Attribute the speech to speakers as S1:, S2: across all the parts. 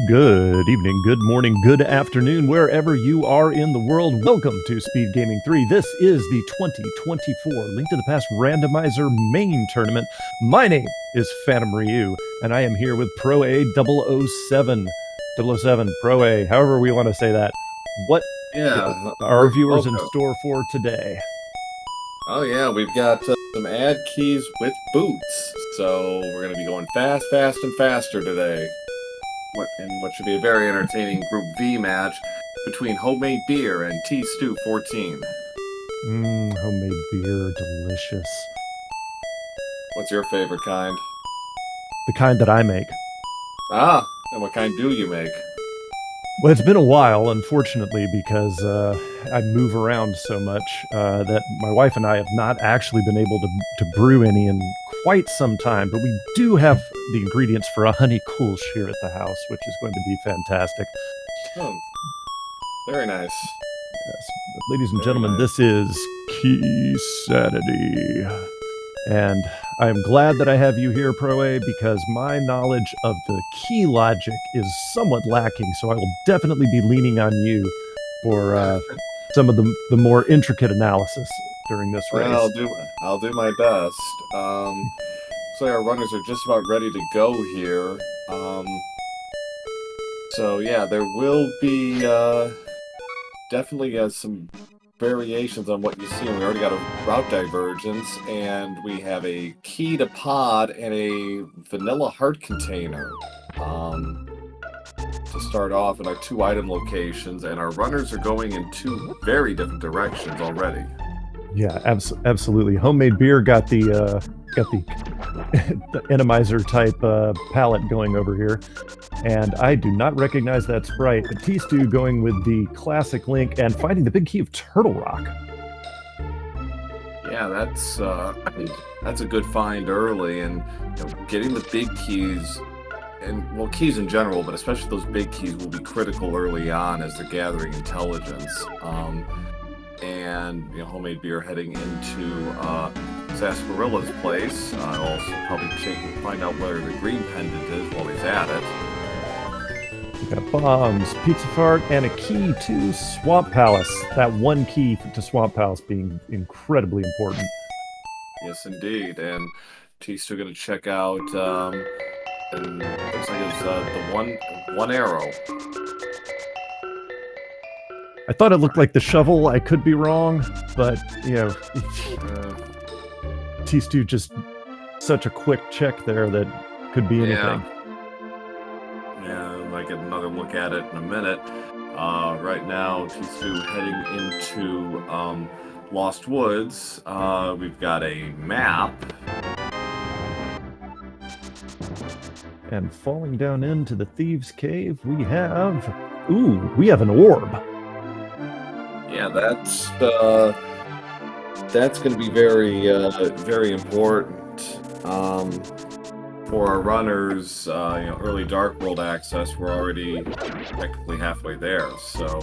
S1: Good evening, good morning, good afternoon, wherever you are in the world. Welcome to Speed Gaming 3. This is the 2024 Link to the Past Randomizer main tournament. My name is Phantom Ryu, and I am here with Pro A 007. 007, Pro A, however we want to say that. What are our viewers in store for today?
S2: Oh yeah, we've got some ad keys with boots. So we're going to be going fast, fast, and faster today. What should be a very entertaining Group V match between Homemade Beer and tstew14.
S1: Homemade beer, delicious.
S2: What's your favorite kind?
S1: The kind that I make.
S2: Ah, and what kind do you make?
S1: Well, it's been a while, unfortunately, because I move around so much that my wife and I have not actually been able to brew any in quite some time. But we do have the ingredients for a honey kulsch here at the house, which is going to be fantastic.
S2: Oh, very nice.
S1: Yes. Ladies and gentlemen, this is Key Sanity. And I am glad that I have you here, Pro A, because my knowledge of the key logic is somewhat lacking, so I will definitely be leaning on you for some of the more intricate analysis during this race.
S2: I'll do my best. So our runners are just about ready to go here. So yeah, there will be definitely some variations on what you see. We already got a route divergence, and we have a key to pod and a vanilla heart container to start off in our 2 item locations, and our runners are going in 2 very different directions already.
S1: Yeah, absolutely. Homemade beer got the the enemizer type palette going over here, and I do not recognize that sprite. But tstew going with the classic Link and finding the big key of Turtle Rock.
S2: Yeah, that's a good find early, and getting the big keys, and well, keys in general, but especially those big keys will be critical early on as they're gathering intelligence. And Homemade Beer heading into Sarsaparillas' place. I'll also probably find out where the green pendant is while he's at it.
S1: We got bombs, pizza fart, and a key to Swamp Palace. That one key to Swamp Palace being incredibly important.
S2: Yes, indeed. And tstew going to check out. And looks like it's the one arrow.
S1: I thought it looked like the shovel. I could be wrong, but tstew just such a quick check there that could be anything.
S2: Yeah, I might get another look at it in a minute. Right now, tstew heading into Lost Woods. We've got a map.
S1: And falling down into the Thieves' Cave, we have an orb.
S2: Yeah, that's going to be very, very important for our runners. Early Dark World access. We're already technically halfway there. So.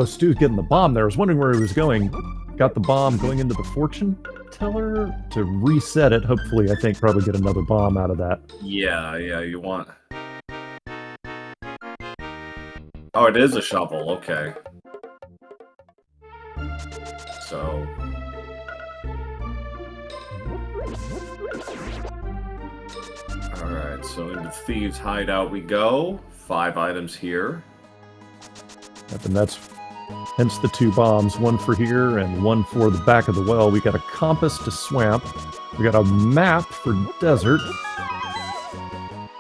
S1: Stew's getting the bomb there. I was wondering where he was going. Got the bomb going into the fortune teller to reset it. Hopefully, I think probably get another bomb out of that.
S2: Yeah, you want. Oh, it is a shovel. Okay. So. Alright, so into Thieves' Hideout we go. 5 items here.
S1: And that's hence the 2 bombs, one for here and one for the back of the well. We got a compass to swamp. We got a map for desert.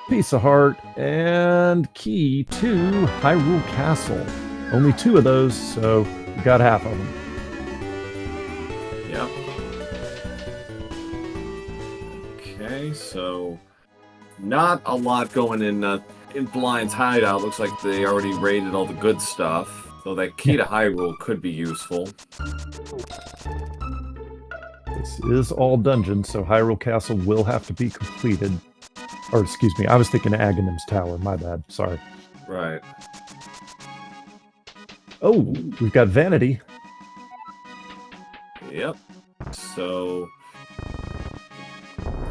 S1: Piece of heart and key to Hyrule Castle. Only 2 of those, so we got half of them.
S2: Yep. Okay, so not a lot going in Blind's Hideout. Looks like they already raided all the good stuff. So that key to Hyrule could be useful.
S1: This is all dungeons, so Hyrule Castle will have to be completed. Or, excuse me, I was thinking Aghanim's Tower. My bad. Sorry.
S2: Right.
S1: Oh, we've got Vanity.
S2: Yep. So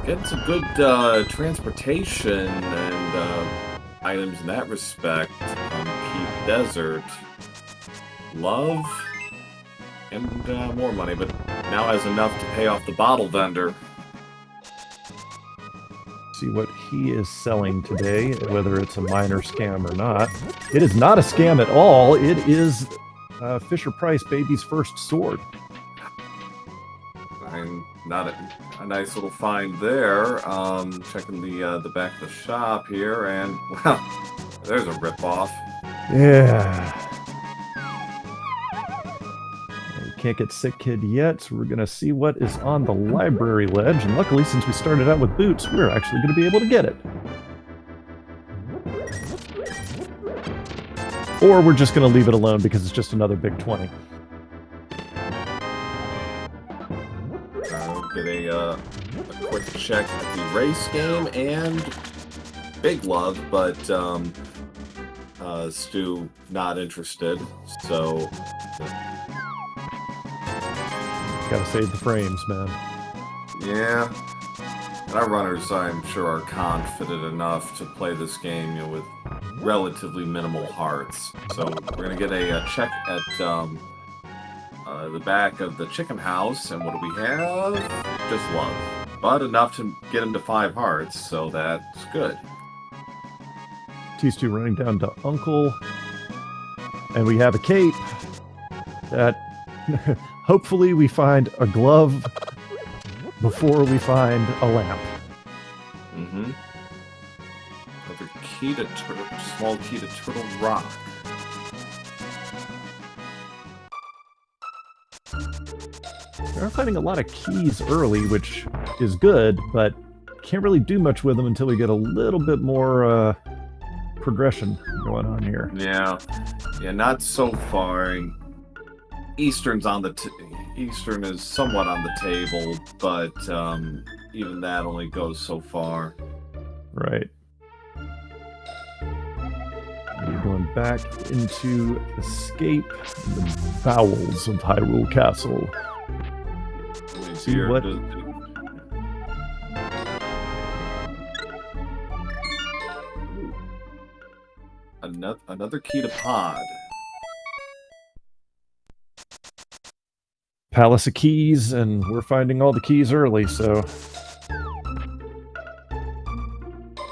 S2: getting some good transportation and items in that respect on Keep Desert. Love and more money, but now has enough to pay off the bottle vendor.
S1: See what he is selling today, whether it's a minor scam or not. It is not a scam at all. It is Fisher Price Baby's first sword.
S2: And not a nice little find there. Checking the back of the shop here, and well, there's a ripoff.
S1: Yeah. We can't get Sick Kid yet, so we're going to see what is on the library ledge. And luckily, since we started out with boots, we're actually going to be able to get it. Or we're just going to leave it alone because it's just another big 20.
S2: Get a quick check at the race game and Big Love, but Stu not interested, so
S1: gotta save the frames, man.
S2: Yeah, and our runners, I'm sure, are confident enough to play this game, you know, with relatively minimal hearts. So we're gonna get a check at the back of the chicken house, and what do we have? Just love, but enough to get him to 5 hearts, so that's good.
S1: T2 running down to Uncle, and we have a cape that hopefully we find a glove before we find a lamp.
S2: Mm-hmm. Another key to small key to Turtle Rock.
S1: We are finding a lot of keys early, which is good, but can't really do much with them until we get a little bit more progression going on here.
S2: Yeah, not so far. Eastern's on the Eastern is somewhat on the table, but even that only goes so far.
S1: Right. You're going back into Escape, the bowels of Hyrule Castle. See what?
S2: Another key to Pod.
S1: Palace of Keys, and we're finding all the keys early, so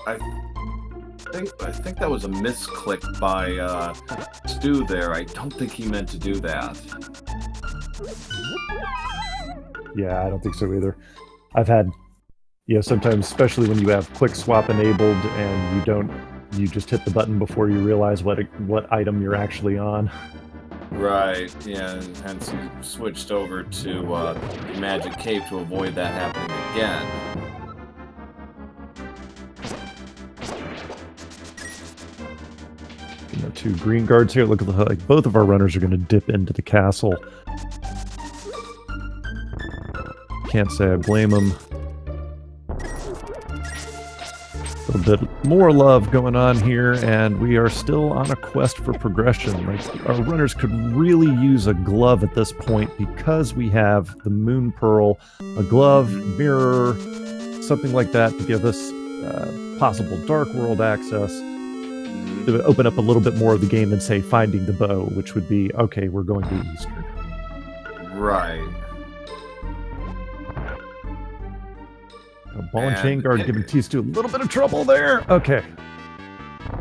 S2: I think that was a misclick by Stu there. I don't think he meant to do that.
S1: yeah, I don't think so either. I've had, sometimes, especially when you have quick swap enabled and you just hit the button before you realize what item you're actually on.
S2: Right, yeah, and hence you switched over to Magic Cape to avoid that happening again.
S1: 2 green guards here. Look at like both of our runners are going to dip into the castle. Can't say I blame them. A little bit more love going on here, and we are still on a quest for progression. Like, our runners could really use a glove at this point because we have the Moon Pearl, a glove, mirror, something like that to give us possible Dark World access, to open up a little bit more of the game than, say, finding the bow, which would be, okay, we're going to Eastern.
S2: Right.
S1: A ball and chain guard giving T2 a little bit of trouble there. Okay.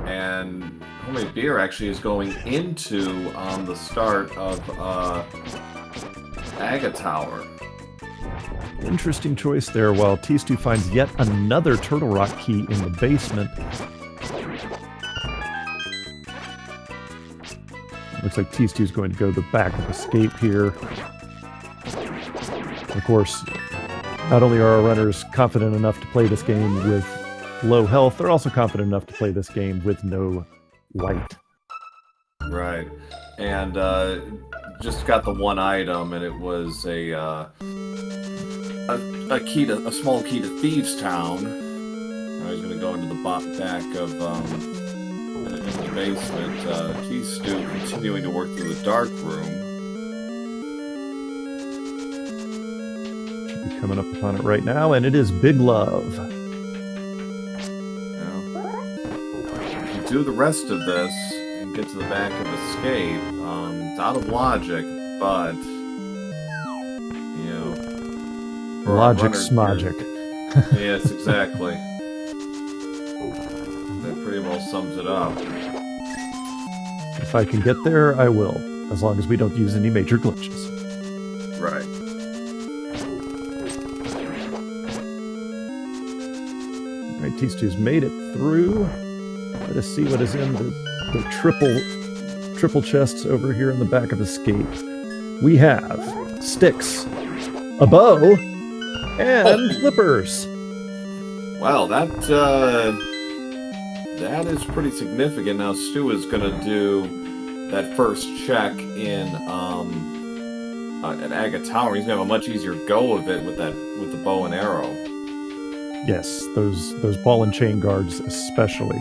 S2: And Homemade Beer actually is going into the start of Aga Tower.
S1: Interesting choice there, while T2 finds yet another Turtle Rock key in the basement. Looks like T2 is going to go the back of Escape here. Of course, not only are our runners confident enough to play this game with low health, they're also confident enough to play this game with no light.
S2: Right. And just got the one item, and it was a small key to Thieves Town. I was going to go into the back of in the basement. T2 continuing to work through the dark room.
S1: Should be coming up upon it right now, and it is Big Love.
S2: If you do the rest of this and get to the back of Escape, it's out of logic, but
S1: Logic smogic.
S2: Yes, exactly. That pretty well sums it up.
S1: If I can get there, I will, as long as we don't use any major glitches.
S2: Right.
S1: All right, tstew's made it through. Let us see what is in the triple chests over here in the back of Escape. We have sticks, a bow, and flippers.
S2: Wow, that is pretty significant. Now Stu is going to do that first check in at Agate Tower. He's going to have a much easier go of it with the bow and arrow.
S1: Yes, those ball and chain guards especially.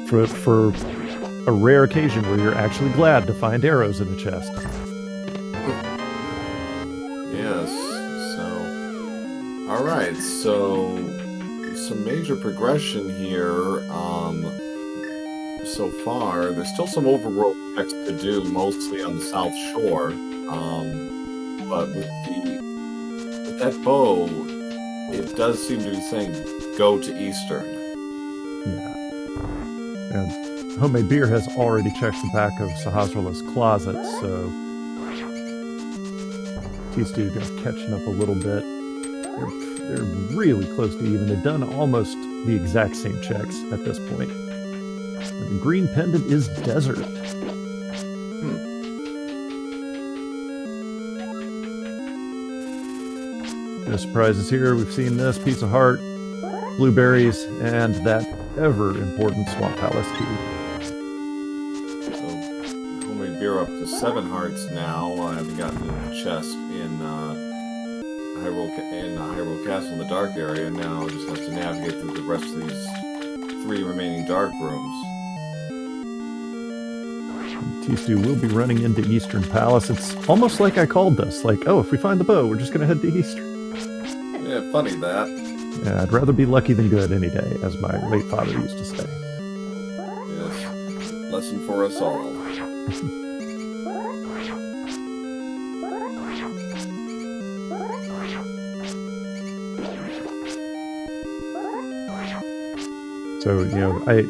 S1: For a rare occasion where you're actually glad to find arrows in a chest.
S2: Yes, so... Alright, so... some major progression here, so far. There's still some overworld checks to do, mostly on the South Shore, but with that bow, it does seem to be saying, go to Eastern.
S1: Yeah. And Homemade Beer has already checked the back of Sahasrarla's closet, so tstew is catching up a little bit. They're really close to even. They've done almost the exact same checks at this point. And the green pendant is desert. No surprises here. We've seen this piece of heart, blueberries, and that ever-important Swamp Palace key.
S2: So, Homemade Beer up to 7 hearts now. I haven't gotten to the chest in Hyrule Castle in the dark area. Now I just have to navigate through the rest of these 3 remaining dark rooms.
S1: tstew will be running into Eastern Palace. It's almost like I called this. Like, oh, if we find the bow, we're just going to head to Eastern.
S2: Yeah, funny that.
S1: Yeah, I'd rather be lucky than good any day, as my late father used to say.
S2: Yes, lesson for us all.
S1: So, I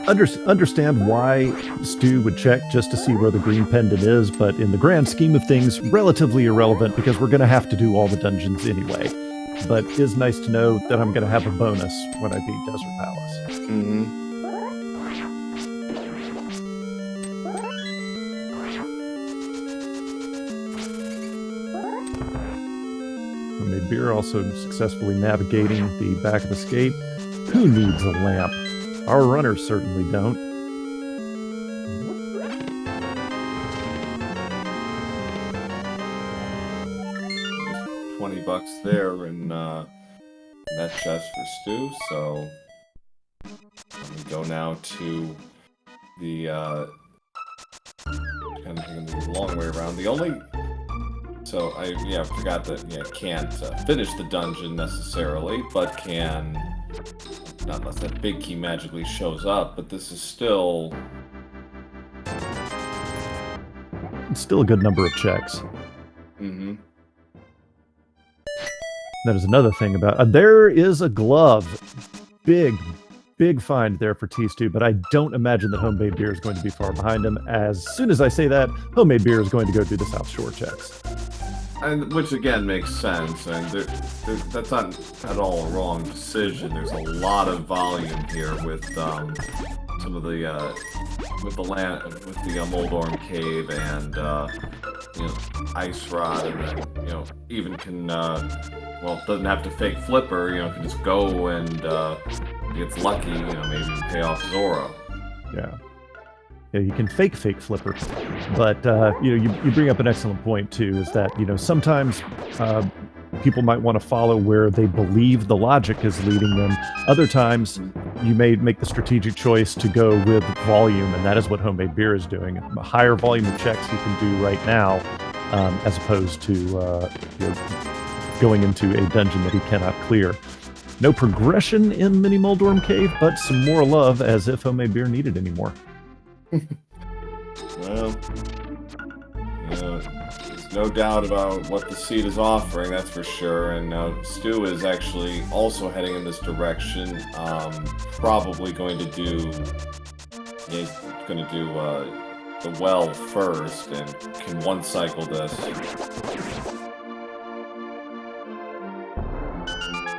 S1: understand why Stu would check just to see where the green pendant is, but in the grand scheme of things, relatively irrelevant because we're going to have to do all the dungeons anyway. But it is nice to know that I'm going to have a bonus when I beat Desert Palace.
S2: Mm-hmm.
S1: Homemade Beer also successfully navigating the back of Escape. Who needs a lamp? Our runners certainly don't.
S2: $20 there in that chest for Stu, so we go now to the kind of taking the long way around. The only so I forgot that can't finish the dungeon necessarily, but can not unless that big key magically shows up. But this is still
S1: a good number of checks.
S2: Mm-hmm.
S1: That is another thing about... there is a glove. Big find there for tstew, but I don't imagine that Homemade Beer is going to be far behind him. As soon as I say that, Homemade Beer is going to go do the South Shore checks.
S2: And which again makes sense, and that's not at all a wrong decision. There's a lot of volume here with some of the Moldorm Cave and Ice Rod, and then even can doesn't have to fake Flipper. Can just go and if he gets lucky, maybe pay off Zora.
S1: Yeah. Yeah, you can fake Flipper, but you bring up an excellent point too. Is that sometimes people might want to follow where they believe the logic is leading them. Other times, you may make the strategic choice to go with volume, and that is what homemade beer is doing. A higher volume of checks he can do right now, as opposed to going into a dungeon that he cannot clear. No progression in Mini Moldorm Cave, but some more love, as if homemade beer needed any more.
S2: Well, there's no doubt about what the seed is offering, that's for sure. And now Stu is actually also heading in this direction. Probably going to do the well first, and can one cycle this.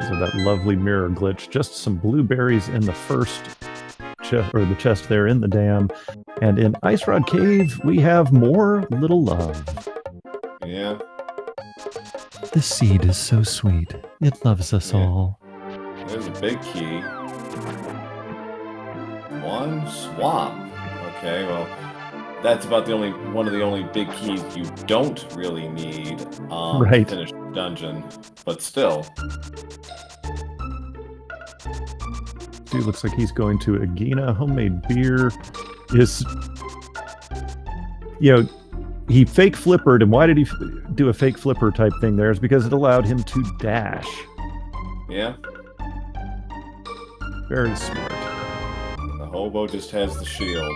S1: So that lovely mirror glitch. Just some blueberries in the first chest, or the chest there in the dam. And in Ice Rod Cave, we have more little love.
S2: Yeah.
S1: The seed is so sweet. It loves us all.
S2: There's a big key. One swamp. Okay, well, that's about one of the only big keys you don't really need to finish the dungeon. But still.
S1: Dude looks like he's going to Agina. Homemade beer is, he fake flippered, and why did he do a fake flipper type thing there? Is because it allowed him to dash.
S2: Yeah.
S1: Very smart.
S2: The hobo just has the shield.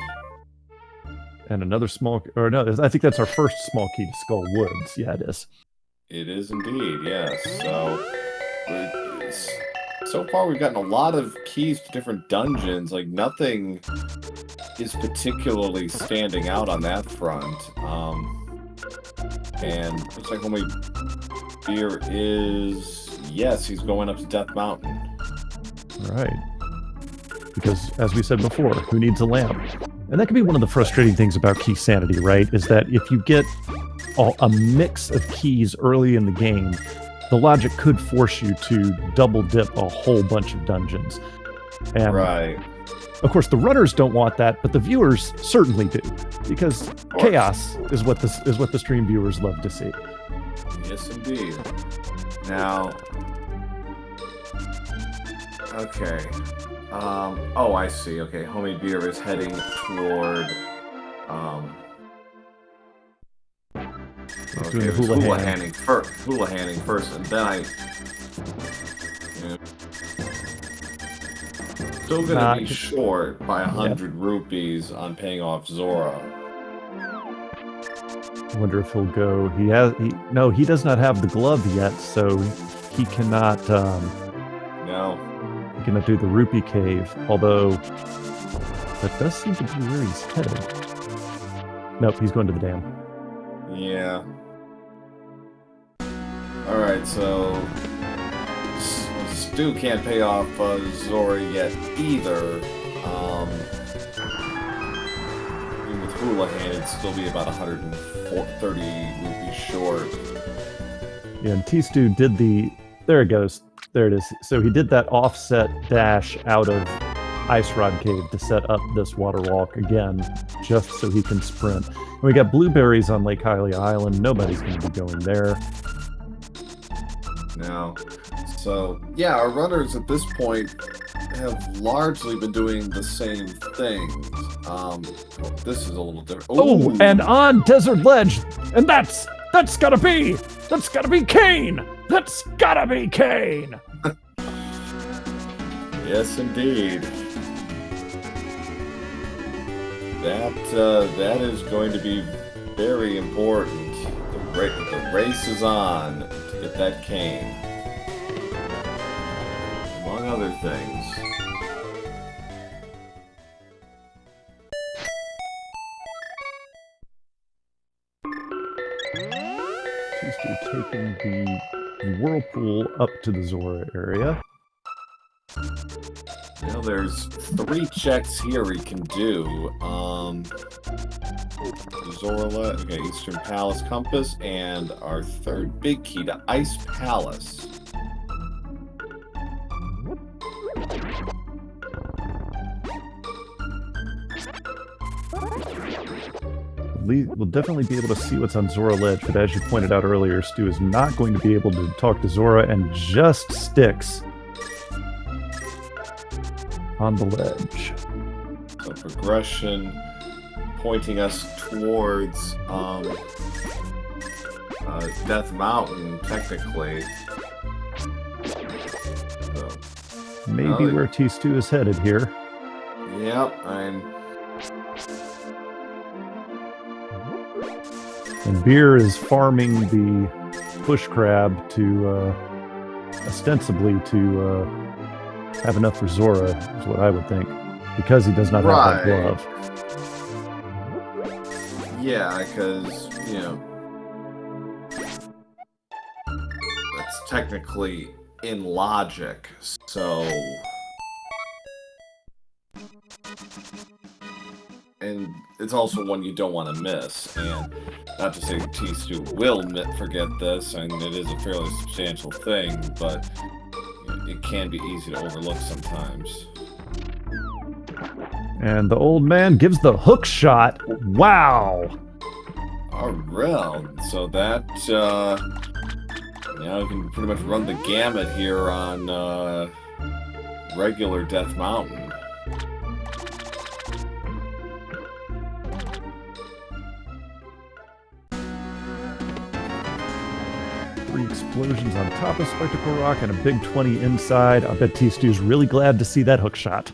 S1: And another small, or no, I think that's our first small key to Skull Woods. Yeah, it is.
S2: It is indeed, yes. So far we've gotten a lot of keys to different dungeons. Like, nothing is particularly standing out on that front. And looks like homemade beer is, yes, he's going up to Death Mountain. Right.
S1: Because, as we said before, who needs a lamp? And that can be one of the frustrating things about key sanity, right? Is that if you get a mix of keys early in the game, the logic could force you to double dip a whole bunch of dungeons. And
S2: right.
S1: Of course, the runners don't want that, but the viewers certainly do, because chaos is what the stream viewers love to see.
S2: Yes, indeed. Now, okay. Oh, I see. Okay, homemade beer is heading toward. Okay, hula handing first, and then still gonna be short by 100 rupees on paying off Zora.
S1: I wonder if he'll go. He does not have the glove yet, so he cannot.
S2: No.
S1: He cannot do the rupee cave. Although that does seem to be where he's headed. Nope, he's going to the dam.
S2: Yeah. Alright, so Stu can't pay off Zora yet either. Even with Hula Hand, it'd still be about 130 rupees short.
S1: Yeah, and T-Stew did the... There it goes. There it is. So he did that offset dash out of Ice Rod Cave to set up this water walk again, just so he can sprint. And we got blueberries on Lake Hylia Island. Nobody's going to be going there.
S2: No. So, yeah, our runners at this point have largely been doing the same things. This is a little different.
S1: Ooh. Oh, and on Desert Ledge, and that's gotta be Kane! That's gotta be Kane!
S2: Yes, indeed. That is going to be very important. The race is on to get that cane. Among other things.
S1: She's taking the whirlpool up to the Zora area.
S2: Well, there's 3 checks here we can do. Zora, okay, Eastern Palace Compass, and our 3rd big key to Ice Palace.
S1: We'll definitely be able to see what's on Zora Ledge, but as you pointed out earlier, Stu is not going to be able to talk to Zora and just sticks on the ledge.
S2: So progression pointing us towards Death Mountain, technically. So,
S1: Maybe where tstew is headed here.
S2: Yep,
S1: And Beer is farming the bush crab to ostensibly to have enough for Zora, is what I would think, because he does not have that glove.
S2: Yeah, because, you know, that's technically in logic, so... And it's also one you don't want to miss, and not to say tstew will forget this, and it is a fairly substantial thing, but it can be easy to overlook sometimes.
S1: And the old man gives the hook shot. Wow!
S2: Alright, so that, now we can pretty much run the gamut here on regular Death Mountain.
S1: 3 explosions on top of Spectacle Rock and a big 20 inside. I bet tstew's really glad to see that hook shot,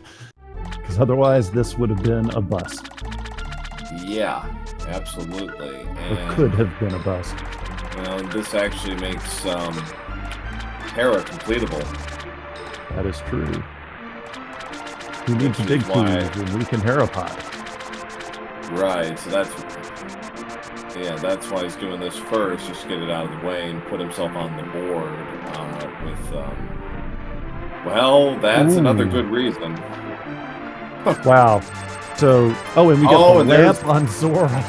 S1: because otherwise this would have been a bust.
S2: Yeah, absolutely.
S1: And it could have been a bust.
S2: You know, this actually makes Hera completable.
S1: That is true. He needs a big key and we can Hera pot.
S2: Right, so that's why he's doing this first, just to get it out of the way and put himself on the board well, that's another good reason.
S1: Wow. So, and we got the lamp on Zora.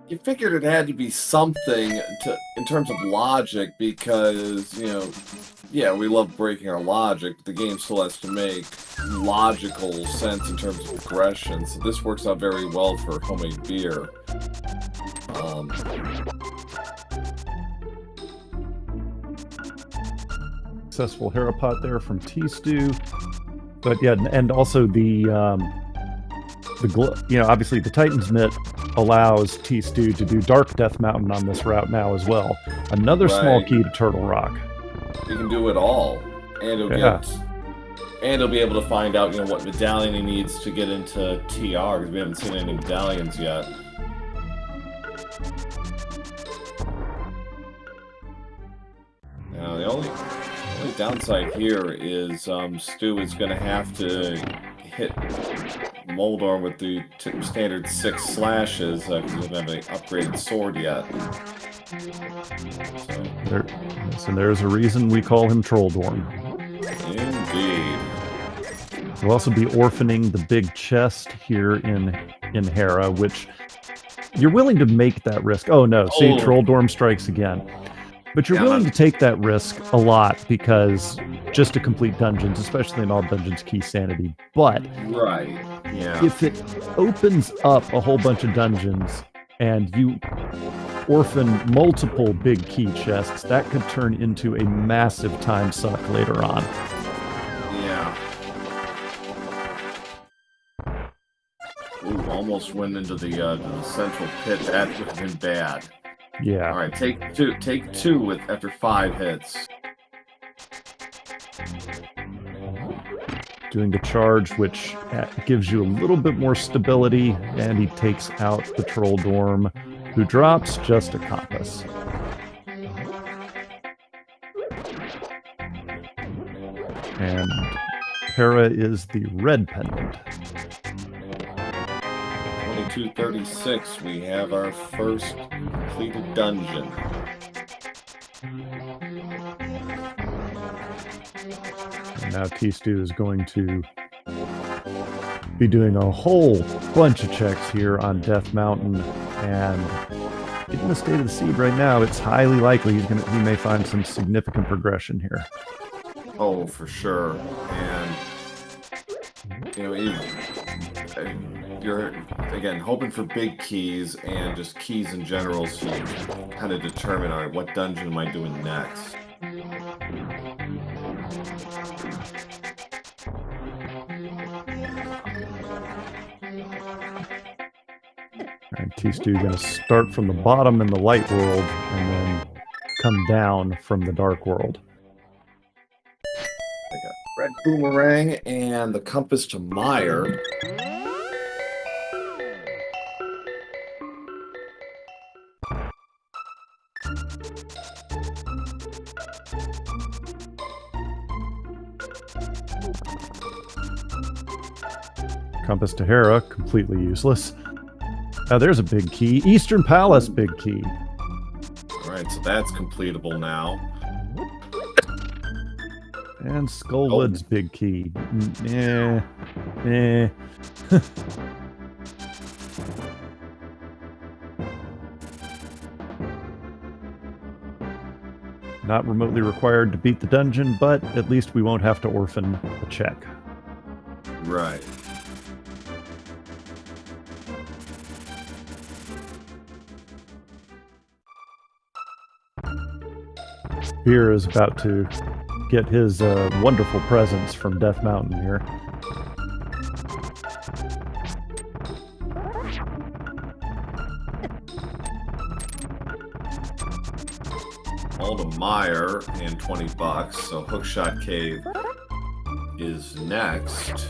S2: You figured it had to be something in terms of logic, because, you know, yeah, we love breaking our logic, but the game still has to make logical sense in terms of progression, so this works out very well for homemade beer.
S1: Successful Hera pot there from tstew, but yeah, and also you know, obviously the Titan's Mitt allows tstew to do Dark Death Mountain on this route now as well. Another small key to Turtle Rock.
S2: You can do it all, and he'll be able to find out, you know, what medallion he needs to get into TR, because we haven't seen any medallions yet. Now the only downside here is Stu is going to have to hit Moldor with the standard 6 slashes, because he doesn't have an upgraded sword yet.
S1: So there's a reason we call him Trolldorm.
S2: Indeed.
S1: We'll also be orphaning the big chest here in Hera, which you're willing to make that risk. Oh no, see, Trolldorm strikes again. But you're willing to take that risk a lot, because just to complete dungeons, especially in all dungeons, key sanity. But if it opens up a whole bunch of dungeons and you orphan multiple big key chests, that could turn into a massive time suck later on.
S2: Yeah. Ooh, almost went into the central pit. That would have been bad.
S1: Yeah.
S2: All right, take two after 5 hits.
S1: Doing the charge, which gives you a little bit more stability, and he takes out the Trolldorm, who drops just a compass. And Hera is the red pendant.
S2: 2236, we have our first completed dungeon.
S1: And now tstew is going to be doing a whole bunch of checks here on Death Mountain, and given the state of the seed right now, it's highly likely he may find some significant progression here.
S2: Oh, for sure. And you know, you're again hoping for big keys and just keys in general to kind of determine, all right, what dungeon am I doing next?
S1: T-Stew going to start from the bottom in the light world and then come down from the dark world.
S2: I got red boomerang and the compass to Meyer.
S1: Compass to Hera, completely useless. Now there's a big key. Eastern Palace, big key.
S2: Alright, so that's completable now.
S1: And Skullwood's big key. Not remotely required to beat the dungeon, but at least we won't have to orphan a check.
S2: Right.
S1: Beer is about to get his wonderful presents from Death Mountain here.
S2: All to Meyer and 20 bucks. So Hookshot Cave is next.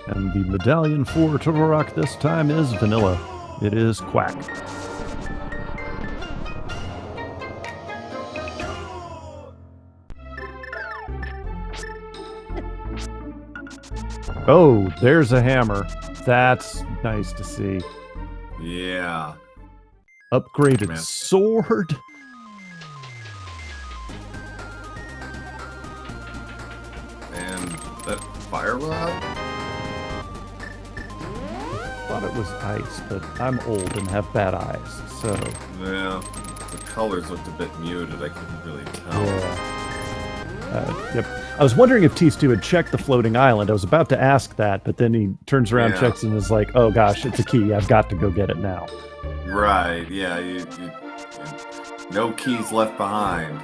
S1: And the medallion for Todorok this time is vanilla. It is Quack. Oh, there's a hammer. That's nice to see.
S2: Yeah.
S1: Upgraded sword.
S2: And that fire rod?
S1: Thought it was ice, but I'm old and have bad eyes, so...
S2: Yeah, the colors looked a bit muted, I couldn't really tell.
S1: Yeah. Yep. I was wondering if T-Stew had checked the floating island. I was about to ask that, but then he turns around, checks, and is like, oh gosh, it's a key, I've got to go get it now.
S2: Right, yeah, no keys left behind.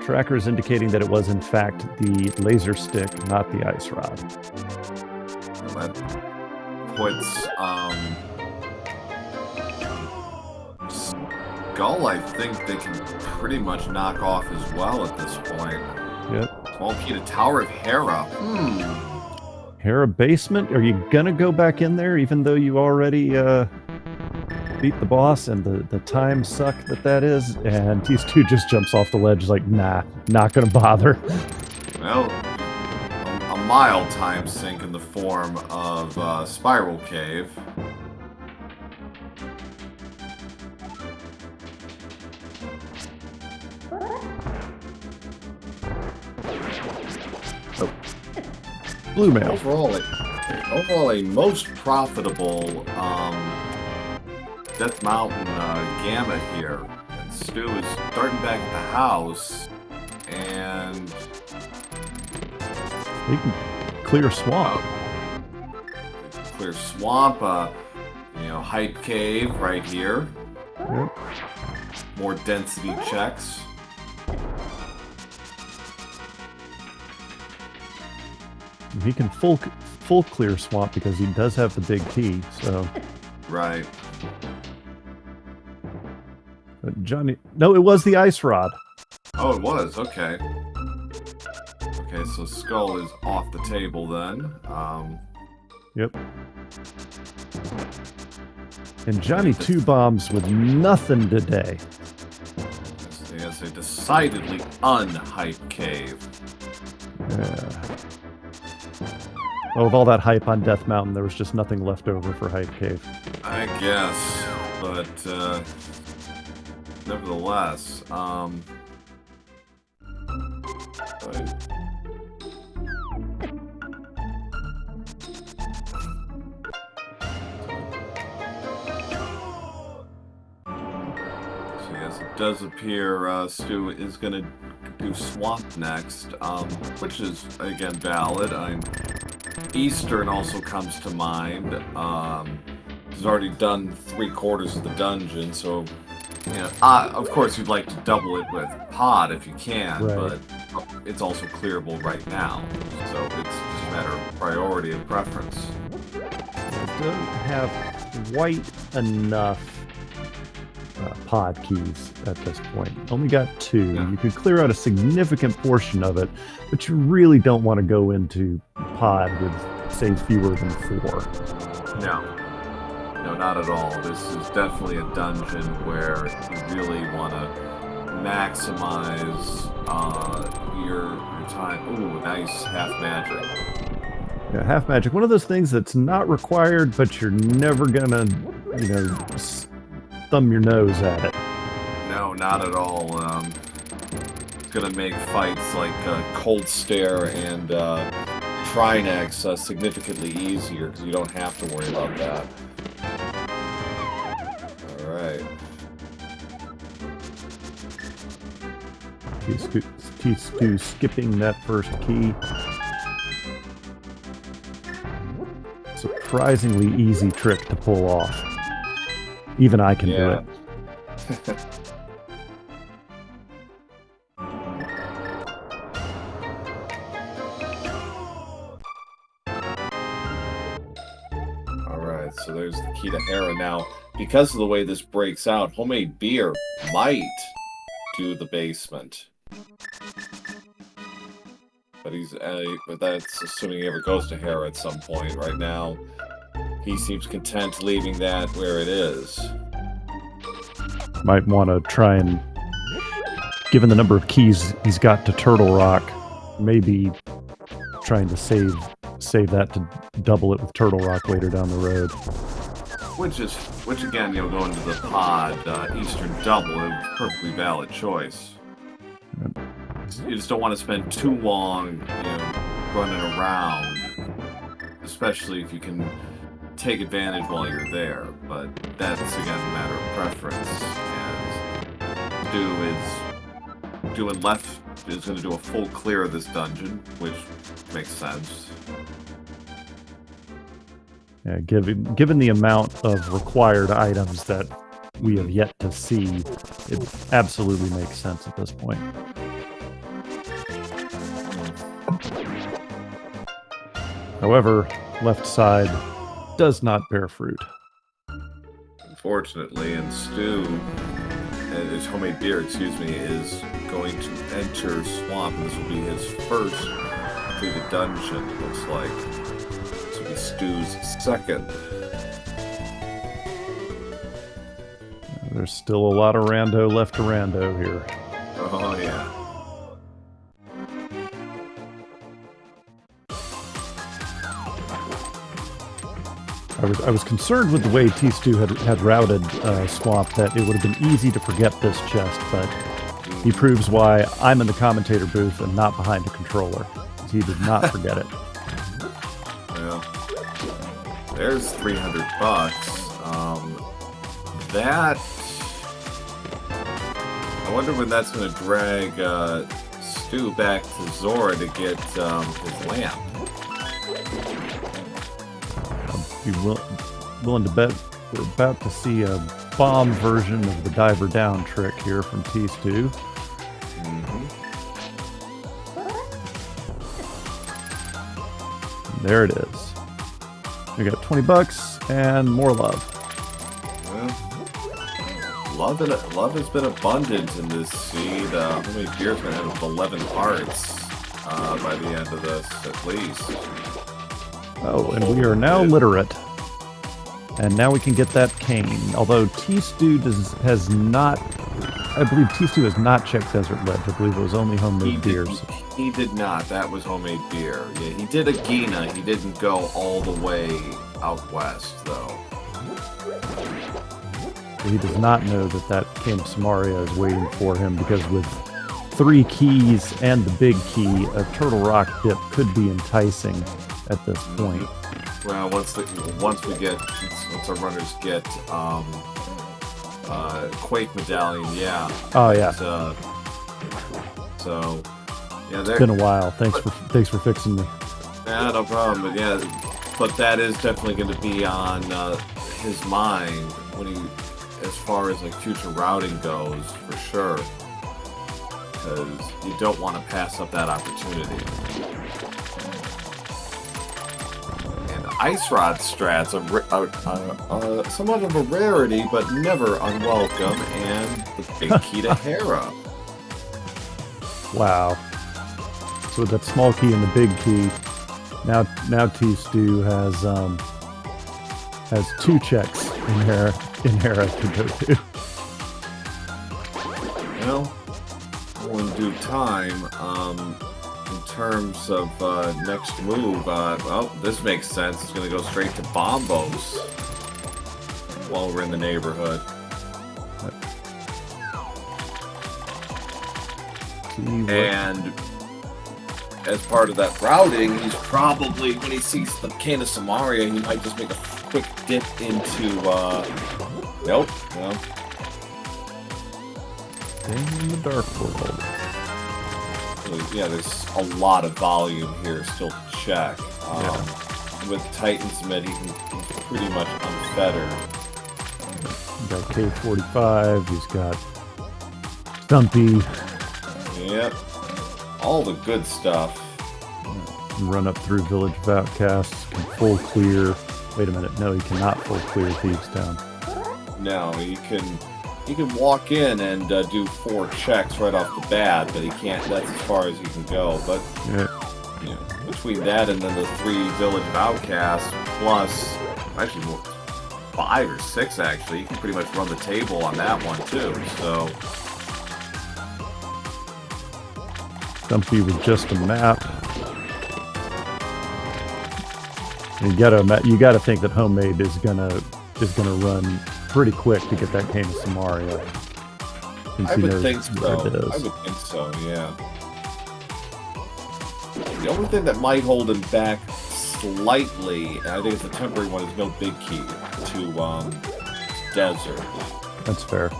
S1: Tracker is indicating that it was, in fact, the laser stick, not the ice rod.
S2: Well, that puts, Skull, I think they can pretty much knock off as well at this point.
S1: Yep.
S2: Small key to Tower of Hera.
S1: Hera basement? Are you gonna go back in there, even though you already, beat the boss and the time suck that is? And T-Stew just jumps off the ledge like, nah, not gonna bother.
S2: Well, a mild time sink in the form of Spiral Cave.
S1: Oh. Blue mail.
S2: Overall a most profitable Death Mountain gamut here. And Stu is starting back at the house, and
S1: he can clear swamp.
S2: Clear swamp, Hype Cave right here.
S1: Yep.
S2: More density checks.
S1: He can full clear swamp because he does have the big key, so...
S2: Right.
S1: But Johnny... No, it was the ice rod.
S2: Oh, it was. Okay. Okay, so Skull is off the table then.
S1: Yep. And Johnny Two Bombs with nothing today.
S2: Yes, a decidedly unhype cave.
S1: Yeah. Oh, with all that hype on Death Mountain, there was just nothing left over for Hype Cave.
S2: I guess, but nevertheless, yes, it does appear Stu is going to do Swamp next, which is, again, valid. Eastern also comes to mind. He's already done 3/4 of the dungeon, so yeah. Of course, you'd like to double it with pod if you can,
S1: Right.
S2: but it's also clearable right now, so it's just a matter of priority and preference.
S1: It doesn't have quite enough pod keys at this point. Only got 2.
S2: Yeah.
S1: You could clear out a significant portion of it, but you really don't want to go into pod with, say, fewer than 4.
S2: No. No, not at all. This is definitely a dungeon where you really want to maximize your time. Ooh, nice half magic.
S1: Yeah, half magic. One of those things that's not required, but you're never gonna, thumb your nose at it.
S2: No, not at all. It's gonna make fights like Cold Stare and Trinex significantly easier because you don't have to worry about that. All right.
S1: T-Stew skipping that first key. Surprisingly easy trick to pull off. Even I can do it.
S2: Alright, so there's the key to Hera. Now, because of the way this breaks out, homemade beer might do the basement. But that's assuming he ever goes to Hera at some point. Right now, he seems content leaving that where it is.
S1: Might want to try and, given the number of keys he's got to Turtle Rock, maybe trying to save that to double it with Turtle Rock later down the road.
S2: Which again, going to the pod Eastern double is a perfectly valid choice. You just don't want to spend too long, running around, especially if you can take advantage while you're there. But that's again a matter of preference. And Stu is going to do a full clear of this dungeon, which makes sense.
S1: Yeah, given the amount of required items that we have yet to see, it absolutely makes sense at this point. However, left side does not bear fruit.
S2: Unfortunately, and Stu, his homemade beer, is going to enter Swamp, and this will be his first through the dungeon, it looks like. This will be Stu's second.
S1: There's still a lot of rando left to rando here.
S2: Oh, yeah.
S1: I was concerned with the way T-Stew had routed Swamp that it would have been easy to forget this chest, but he proves why I'm in the commentator booth and not behind a controller. He did not forget it.
S2: Well, there's $300. That... I wonder when that's going to drag Stu back to Zora to get his lamp.
S1: Be willing to bet we're about to see a bomb version of the diver down trick here from T-Stew. There it is. We got $20 and more love.
S2: Well, love has been abundant in this seed. Homemade beer's going to have 11 hearts by the end of this, at least.
S1: Oh, and we are now literate. And now we can get that cane. Although T-Stew has not... I believe T-Stew has not checked Desert Ledge. I believe it was only homemade beers.
S2: He did not. That was homemade beer. Yeah, he did a Gina. He didn't go all the way out west, though.
S1: He does not know that cane of Samaria is waiting for him, because with 3 keys and the big key, a Turtle Rock dip could be enticing at this point.
S2: Well, once our runners get Quake Medallion, yeah.
S1: Oh yeah.
S2: So yeah,
S1: it's been a while. Thanks for fixing me.
S2: Yeah, no problem. But yeah, but that is definitely going to be on his mind when he, as far as like future routing goes, for sure. Because you don't want to pass up that opportunity. And ice rod strats are somewhat of a rarity, but never unwelcome. And the big key to Hera.
S1: Wow. So with that small key and the big key, now tstew has 2 checks in Hera to go to.
S2: Well, in due time, in terms of next move, well, this makes sense. It's going to go straight to Bombos while we're in the neighborhood. And as part of that routing, he's probably, when he sees the can of Samaria, he might just make a quick dip into, nope, no.
S1: Staying in the dark world.
S2: So, yeah, there's a lot of volume here still to check. With Titan's mid, he's pretty much unfettered.
S1: He's got K45, he's got Stumpy.
S2: Yep. All the good stuff.
S1: Run up through Village of Outcasts, can full clear. Wait a minute, no, he cannot full clear Thieves Town.
S2: No, he can walk in and do 4 checks right off the bat, but he can't. That's as far as he can go. But
S1: yeah.
S2: You know, between that and then the 3 Village of Outcasts plus actually 5 or 6 actually, you can pretty much run the table on that one too. So
S1: Stumpy with just a map. You gotta think that Homemade is gonna run pretty quick to get that cane of Samaria.
S2: I would think so. I would think so, yeah. The only thing that might hold him back slightly, and I think it's a temporary one, is no big key to Desert.
S1: That's fair.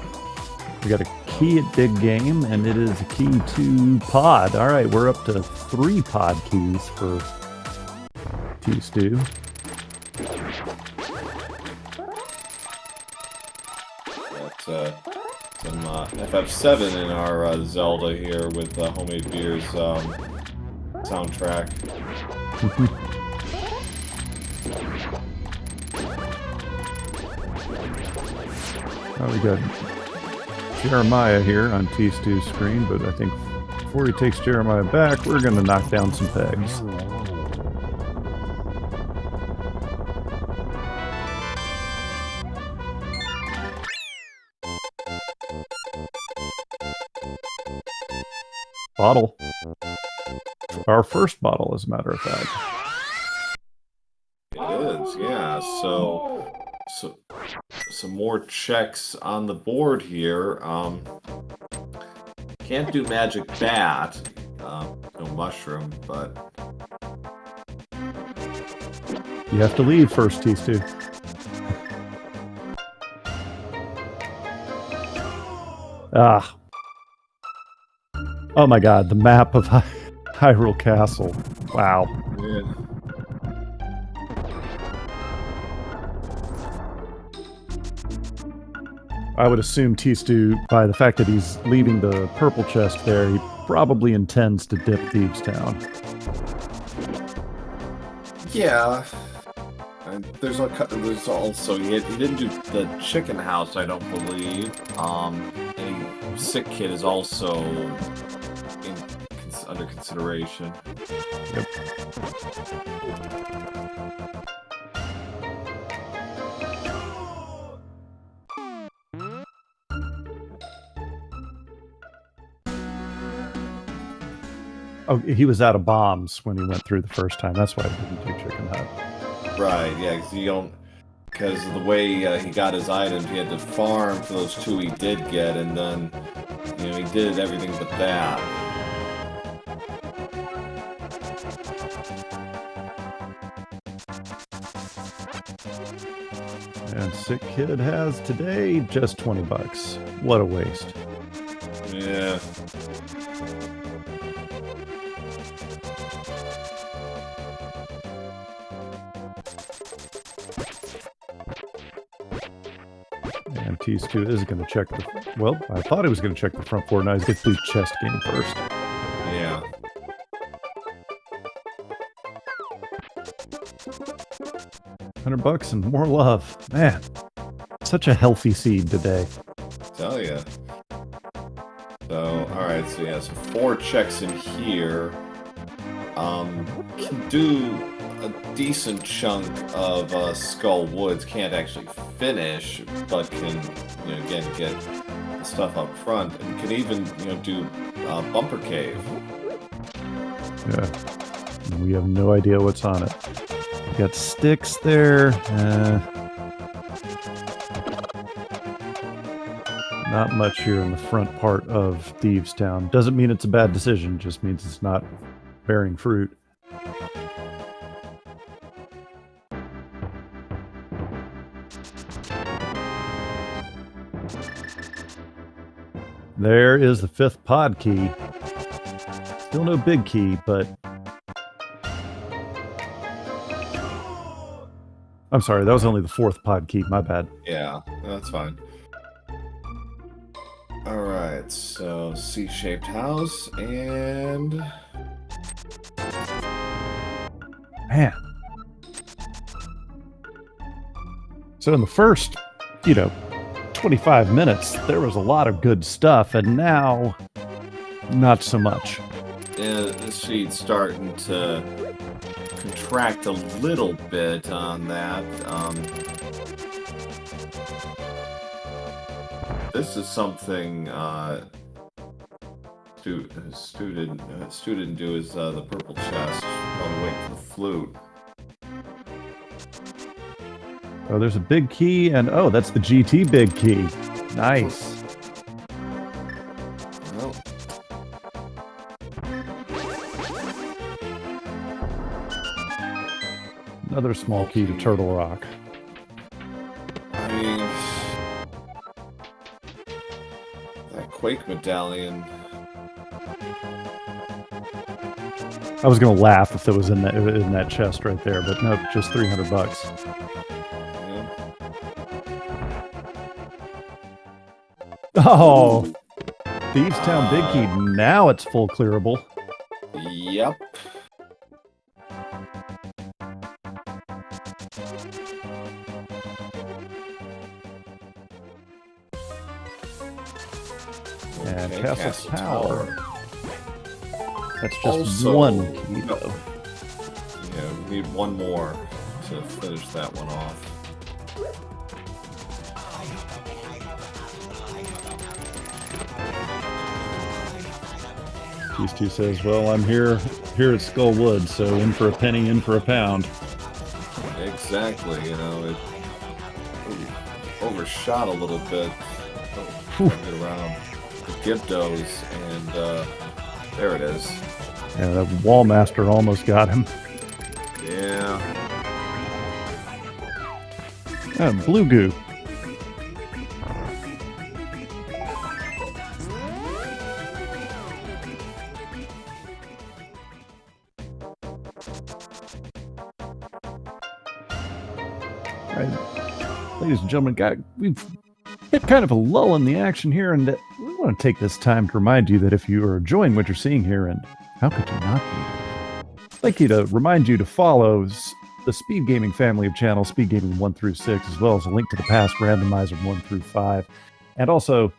S1: We got a key at Big Game, and it is a key to Pod. All right, we're up to 3 Pod keys for tstew.
S2: Got some FF7 in our Zelda here with Homemade Beer's soundtrack.
S1: Oh, we got Jeremiah here on tstew's screen, but I think before he takes Jeremiah back, we're going to knock down some pegs. Bottle. Our first bottle, as a matter of fact.
S2: It is, yeah. So some more checks on the board here. Can't do Magic Bat. No Mushroom, but
S1: you have to leave first, tstew. Ah. Oh my god, the map of Hyrule Castle. Wow.
S2: Yeah.
S1: I would assume tstew, by the fact that he's leaving the purple chest there, he probably intends to dip Thieves Town.
S2: Yeah. And there's also he didn't do the chicken house, I don't believe. And Sick Kid is also under consideration.
S1: Yep. Oh, he was out of bombs when he went through the first time. That's why he didn't do Chicken Hut.
S2: Right, yeah, because of the way he got his items, he had to farm for those 2 he did get, and then, he did everything but that.
S1: And Sick Kid has today just 20 bucks. What a waste.
S2: Yeah.
S1: T2 is going to check the... Well, I thought he was going to check the front four. Now he's going to do chest game first.
S2: Yeah.
S1: $100 and more love. Man, such a healthy seed today.
S2: Tell ya. So, alright, so yeah, so 4 checks in here. Can do a decent chunk of Skull Woods. Can't actually finish, but can, you know, again, get the stuff up front. And can even, you know, do Bumper Cave.
S1: Yeah. And we have no idea what's on it. We got sticks there. Not much here in the front part of Thieves Town. Doesn't mean it's a bad decision, just means it's not bearing fruit. There is the 5th pod key. Still no big key, but... I'm sorry, that was only the 4th pod key, my bad.
S2: Yeah, that's fine. Alright, so C-shaped house, and...
S1: Man. So in the first, 25 minutes, there was a lot of good stuff, and now, not so much.
S2: Yeah, this sheet's starting to contract a little bit on that. This is something Stu didn't do is the purple chest. Probably wait for the flute.
S1: Oh, there's a big key, and oh, that's the GT big key. Nice.
S2: Well,
S1: another small key to Turtle Rock.
S2: I mean, that Quake medallion.
S1: I was gonna laugh if it was in that chest right there, but nope, just $300. Oh, Thieves Town Big Key. Now it's full clearable.
S2: Yep.
S1: And
S2: Okay,
S1: Castle Tower. That's just
S2: Also,
S1: one key, though.
S2: Yeah, we need one more to finish that one off.
S1: These two says, well, I'm here at Skull Woods, so in for a penny, in for a pound.
S2: Exactly, it overshot a little bit. Get around the Gibdos, and there it is.
S1: Yeah, that Wallmaster almost got him.
S2: Yeah.
S1: Blue goo. Ladies and gentlemen, we've hit kind of a lull in the action here, and we want to take this time to remind you that if you are enjoying what you're seeing here, and how could you not be, I'd like you to remind you to follow the SpeedGaming family of channels, SpeedGaming 1 through 6, as well as a link to the past randomizer 1 through 5, and also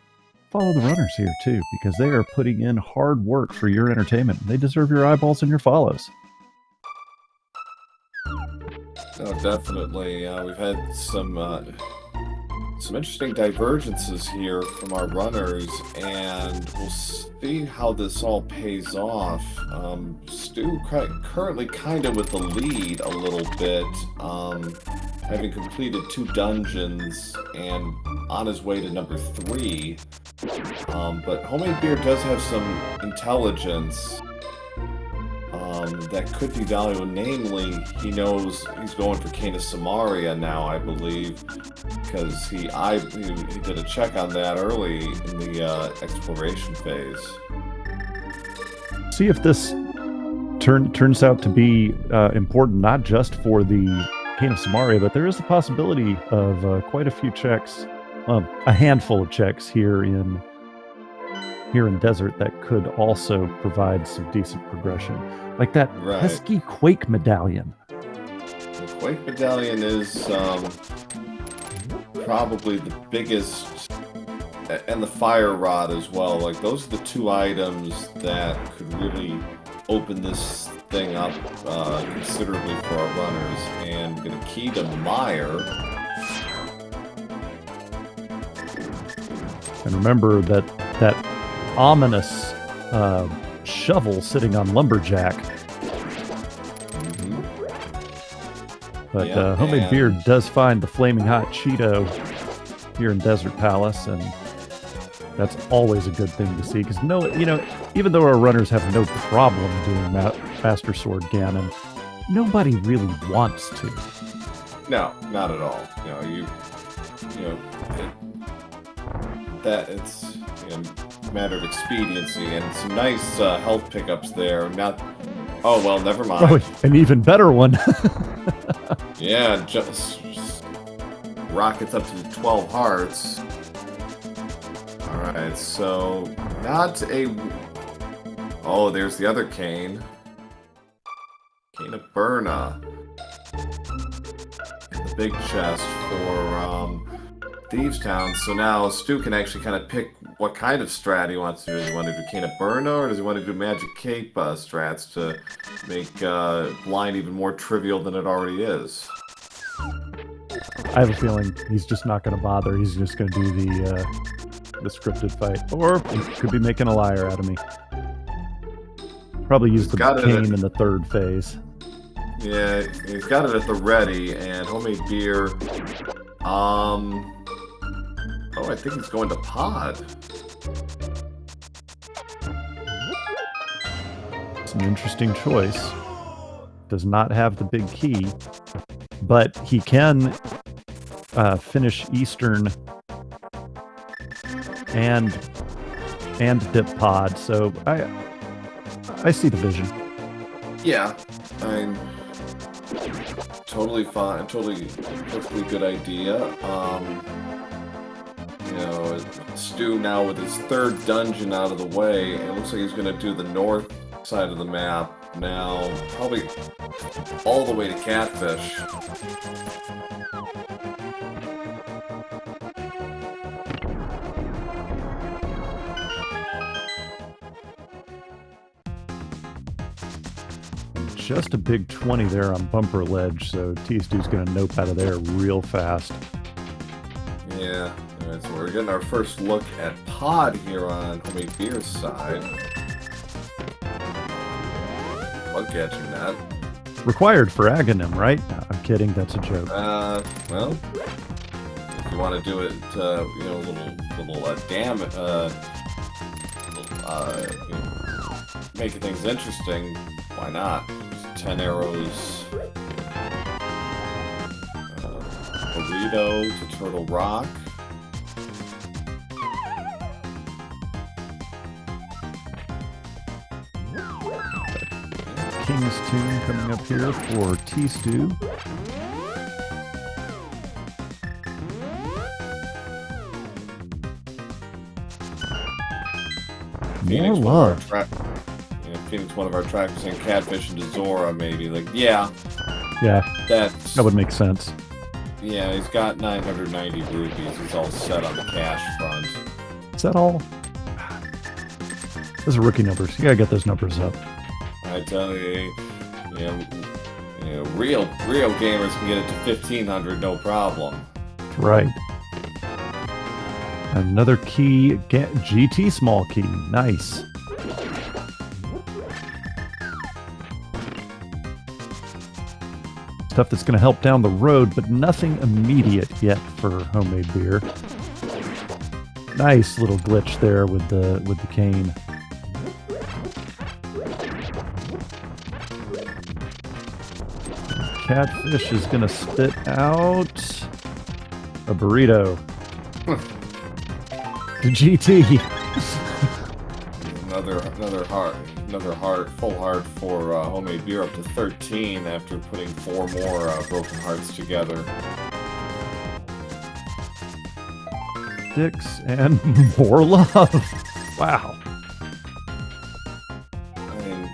S1: follow the runners here too, because they are putting in hard work for your entertainment. They deserve your eyeballs and your follows.
S2: Oh, definitely. We've had some interesting divergences here from our runners, and we'll see how this all pays off. Stu currently kind of with the lead a little bit, having completed 2 dungeons and on his way to number 3. But Homemade Beer does have some intelligence that could be valuable. Namely, he knows he's going for Canis Samaria now, I believe, because he did a check on that early in the exploration phase.
S1: See if this turns out to be important, not just for the Canis Samaria, but there is the possibility of quite a few checks a handful of checks here in Desert that could also provide some decent progression, like that pesky Quake medallion.
S2: The Quake medallion is probably the biggest, and the fire rod as well. Like, those are the two items that could really open this thing up considerably for our runners. And we're gonna key to Meyer.
S1: And remember that ominous shovel sitting on Lumberjack. But
S2: Yeah,
S1: Homemade Beer does find the Flaming Hot Cheeto here in Desert Palace, and that's always a good thing to see. Because even though our runners have no problem doing that Master Sword Ganon, nobody really wants to.
S2: No, not at all. It's a matter of expediency, and some nice health pickups there. Oh well, never mind.
S1: Oh, an even better one.
S2: Yeah, just rockets up to 12 hearts. Alright, so not a... Oh, there's the other cane. Cane of Burna. The big chest for Thieves Town. So now Stu can actually kind of pick what kind of strat he wants to do. Does he want to do Cane of Burna, or does he want to do Magic Cape strats to make blind even more trivial than it already is?
S1: I have a feeling he's just not going to bother. He's just going to do the scripted fight. Or he could be making a liar out of me. Probably use the cane in the third phase.
S2: Yeah, he's got it at the ready, and Homemade Beer... Oh, I think he's going to Pod.
S1: It's an interesting choice. Does not have the big key, but he can finish Eastern and dip Pod. So I see the vision.
S2: Yeah, I'm totally fine. Perfectly good idea. Stu now with his third dungeon out of the way, it looks like he's going to do the north side of the map now, probably all the way to Catfish.
S1: Just a big 20 there on Bumper Ledge, so tstew's going to nope out of there real fast.
S2: Yeah, alright, so we're getting our first look at Pod here on Homemade Beer's side. Bug catching that.
S1: Required for Aghanim, right? No, I'm kidding, that's a joke.
S2: Well, if you want to do it, making things interesting, why not? 10 arrows. Burrito to Turtle Rock.
S1: King's Tune coming up here for tstew. More love.
S2: Phoenix, one of our trackers, and Catfish into Zora, maybe. Like, yeah.
S1: Yeah.
S2: That
S1: would make sense.
S2: Yeah, he's got 990 rupees. He's all set on the cash front.
S1: Is that all? Those are rookie numbers. You gotta get those numbers up.
S2: I tell you, real gamers can get it to 1500, no problem.
S1: Right. Another key, GT small key. Nice. Stuff that's going to help down the road, but nothing immediate yet for Homemade Beer. Nice little glitch there with the cane. Catfish is going to spit out a burrito. The GT.
S2: Another full heart for Homemade Beer, up to 13 after putting 4 more broken hearts together.
S1: sticks and more love. Wow.
S2: I mean,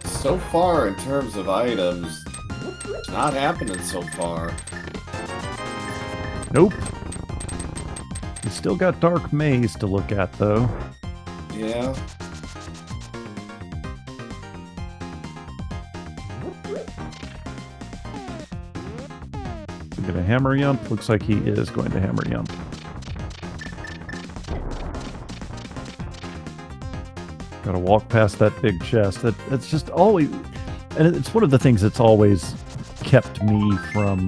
S2: so far in terms of items, it's not happening so far.
S1: Nope. We still got Dark Maze to look at, though.
S2: Yeah.
S1: Going to hammer yump? Looks like he is going to hammer yump. Got to walk past that big chest. That's just always, and it's one of the things that's always kept me from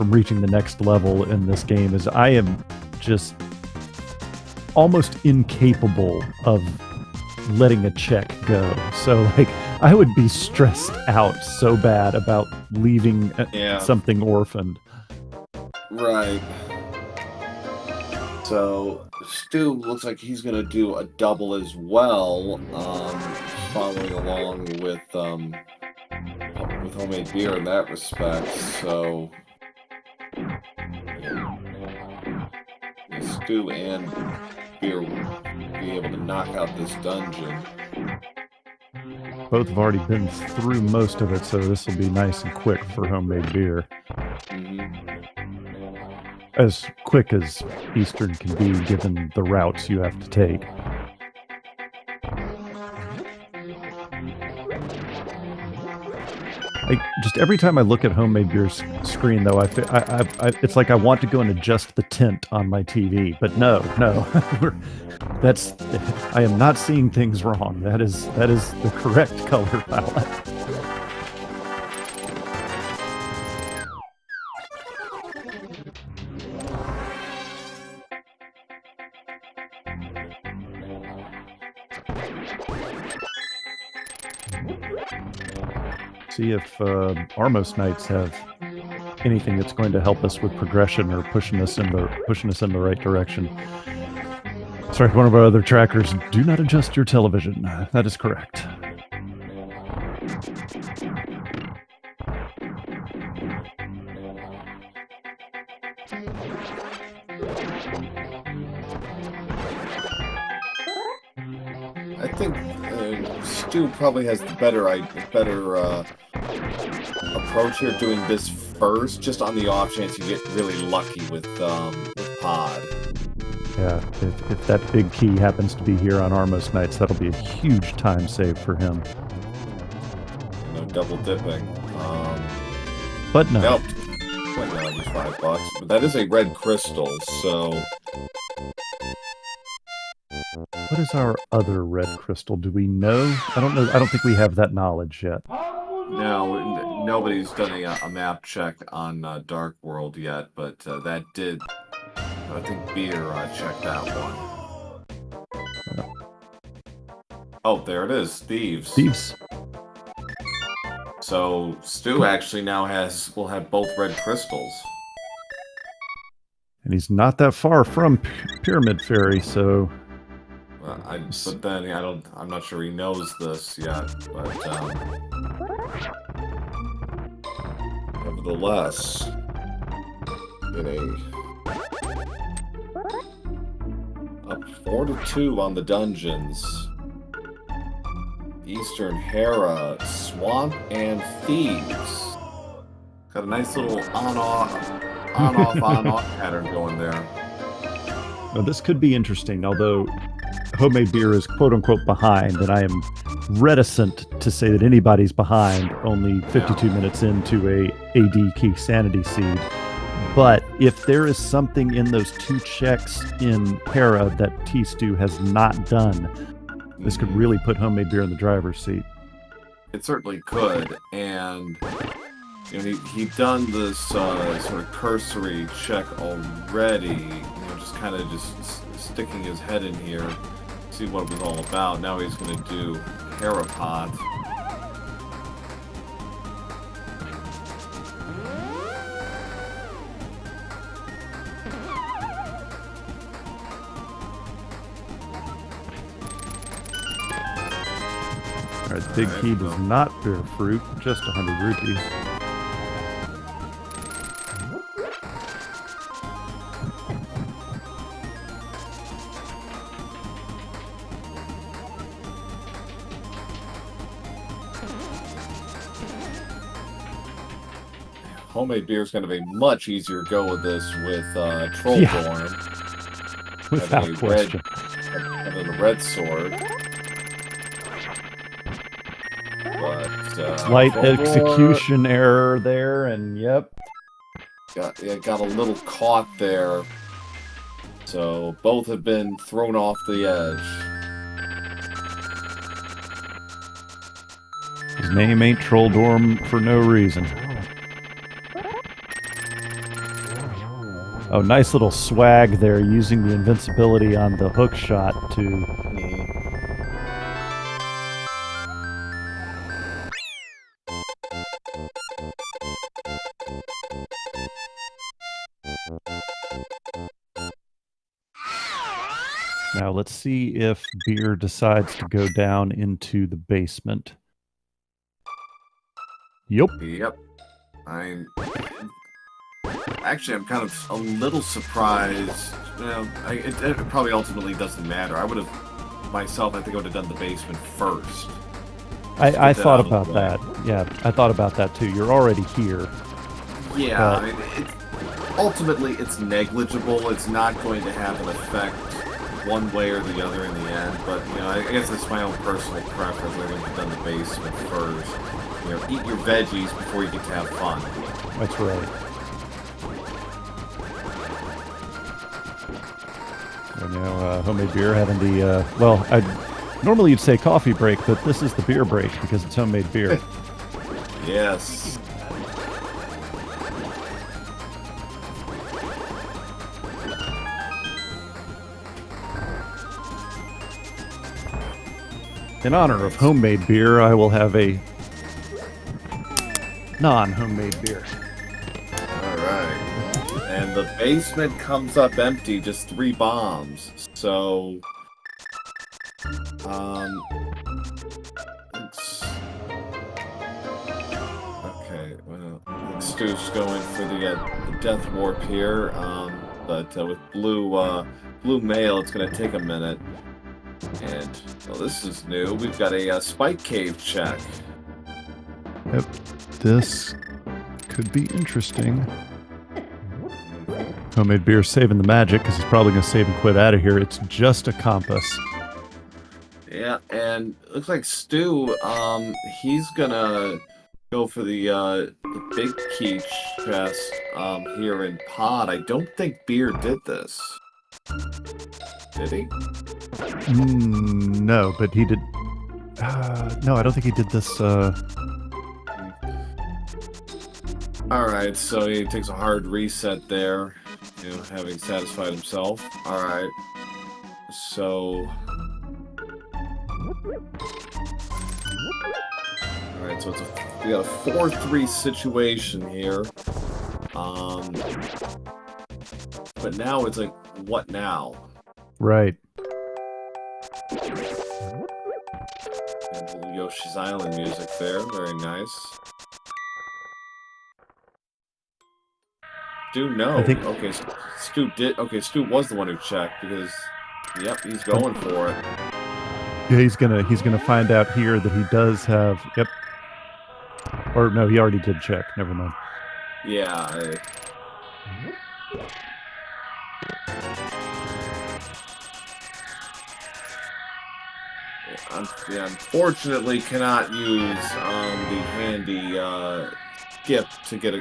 S1: reaching the next level in this game. Is I am just almost incapable of letting a check go. So like I would be stressed out so bad about leaving something orphaned.
S2: Right. So Stu looks like he's gonna do a double as well, following along with homemade beer in that respect. So Stu and beer will be able to knock out this dungeon.
S1: Both have already been through most of it, so this will be nice and quick for homemade beer. As quick as Eastern can be, given the routes you have to take. Just every time I look at homemade beer's screen, though, it's like I want to go and adjust the tint on my TV, but no, I am not seeing things wrong. That is the correct color palette. See if Armos Knights have anything that's going to help us with progression or pushing us in the right direction. Sorry, one of our other trackers. Do not adjust your television. That is correct.
S2: I think Stu probably has the better approach here, doing this first, just on the off chance you get really lucky with Pod.
S1: Yeah, if that big key happens to be here on Armos Knights, that'll be a huge time save for him.
S2: No double dipping.
S1: But no.
S2: Nope. Went down just $5. But that is a red crystal, so.
S1: What is our other red crystal? Do we know? I don't know. I don't think we have that knowledge yet.
S2: No, nobody's done a map check on Dark World yet, but that did. I think Beer checked that one. Yeah. Oh, there it is. Thieves. So Stu actually now will have both red crystals.
S1: And he's not that far from Pyramid Fairy, so.
S2: But then I'm not sure he knows this yet. But nevertheless, up 4-2 on the dungeons. Eastern, Hera, Swamp, and Thieves. Got a nice little on-off pattern going there.
S1: Now, this could be interesting, although homemade beer is quote-unquote behind, and I am reticent to say that anybody's behind only 52 minutes into a AD key sanity seed. But if there is something in those 2 checks in Hera that tstew has not done, this could really put homemade beer in the driver's seat.
S2: It certainly could, and he done this sort of cursory check already, just kind of sticking his head in here, see what it was all about. Now he's going to do Hera Pot.
S1: Alright, Big Key does not bear fruit, just 100 rupees.
S2: Homemade Beer is going to be much easier go with this with Troll Dorm.
S1: Without question.
S2: Having a red sword. But,
S1: slight execution error there, and yep.
S2: Got a little caught there. So both have been thrown off the edge.
S1: His name ain't Troll Dorm for no reason. Oh, nice little swag there, using the invincibility on the hook shot to... Now let's see if Beer decides to go down into the basement. Yep.
S2: I'm kind of a little surprised. It probably ultimately doesn't matter. I would have I think I would have done the basement first.
S1: I thought about that. Yeah, I thought about that too. You're already here.
S2: Yeah, ultimately it's negligible. It's not going to have an effect one way or the other in the end. But I guess it's my own personal preference. I would have done the basement first. Eat your veggies before you get to have fun.
S1: That's right. Homemade Beer having the, normally you'd say coffee break, but this is the beer break because it's homemade beer.
S2: Yes.
S1: In honor of homemade beer, I will have a non-homemade beer.
S2: All right. And the basement comes up empty, just 3 bombs. So, okay, well, Stu's going for the death warp here, but with blue mail, it's going to take a minute. And, well, this is new. We've got a spike cave check.
S1: Yep, this could be interesting. Homemade Beer saving the magic because he's probably going to save and quit out of here. It's just a compass.
S2: Yeah, and it looks like Stu, he's going to go for the big key chest here in Pod. I don't think Beer did this. Did he?
S1: No, but he did... no, I don't think he did this...
S2: Alright, so he takes a hard reset there, having satisfied himself. Alright, so... Alright, so we got a 4-3 situation here. But now it's like, what now?
S1: Right.
S2: And a little Yoshi's Island music there, very nice. Stu, no. Okay, Stu did. Okay, Stu was the one who checked because, yep, he's going for it.
S1: Yeah, he's gonna find out here that he does have. Yep. Or no, he already did check. Never mind.
S2: Yeah. Unfortunately, cannot use the handy skip to get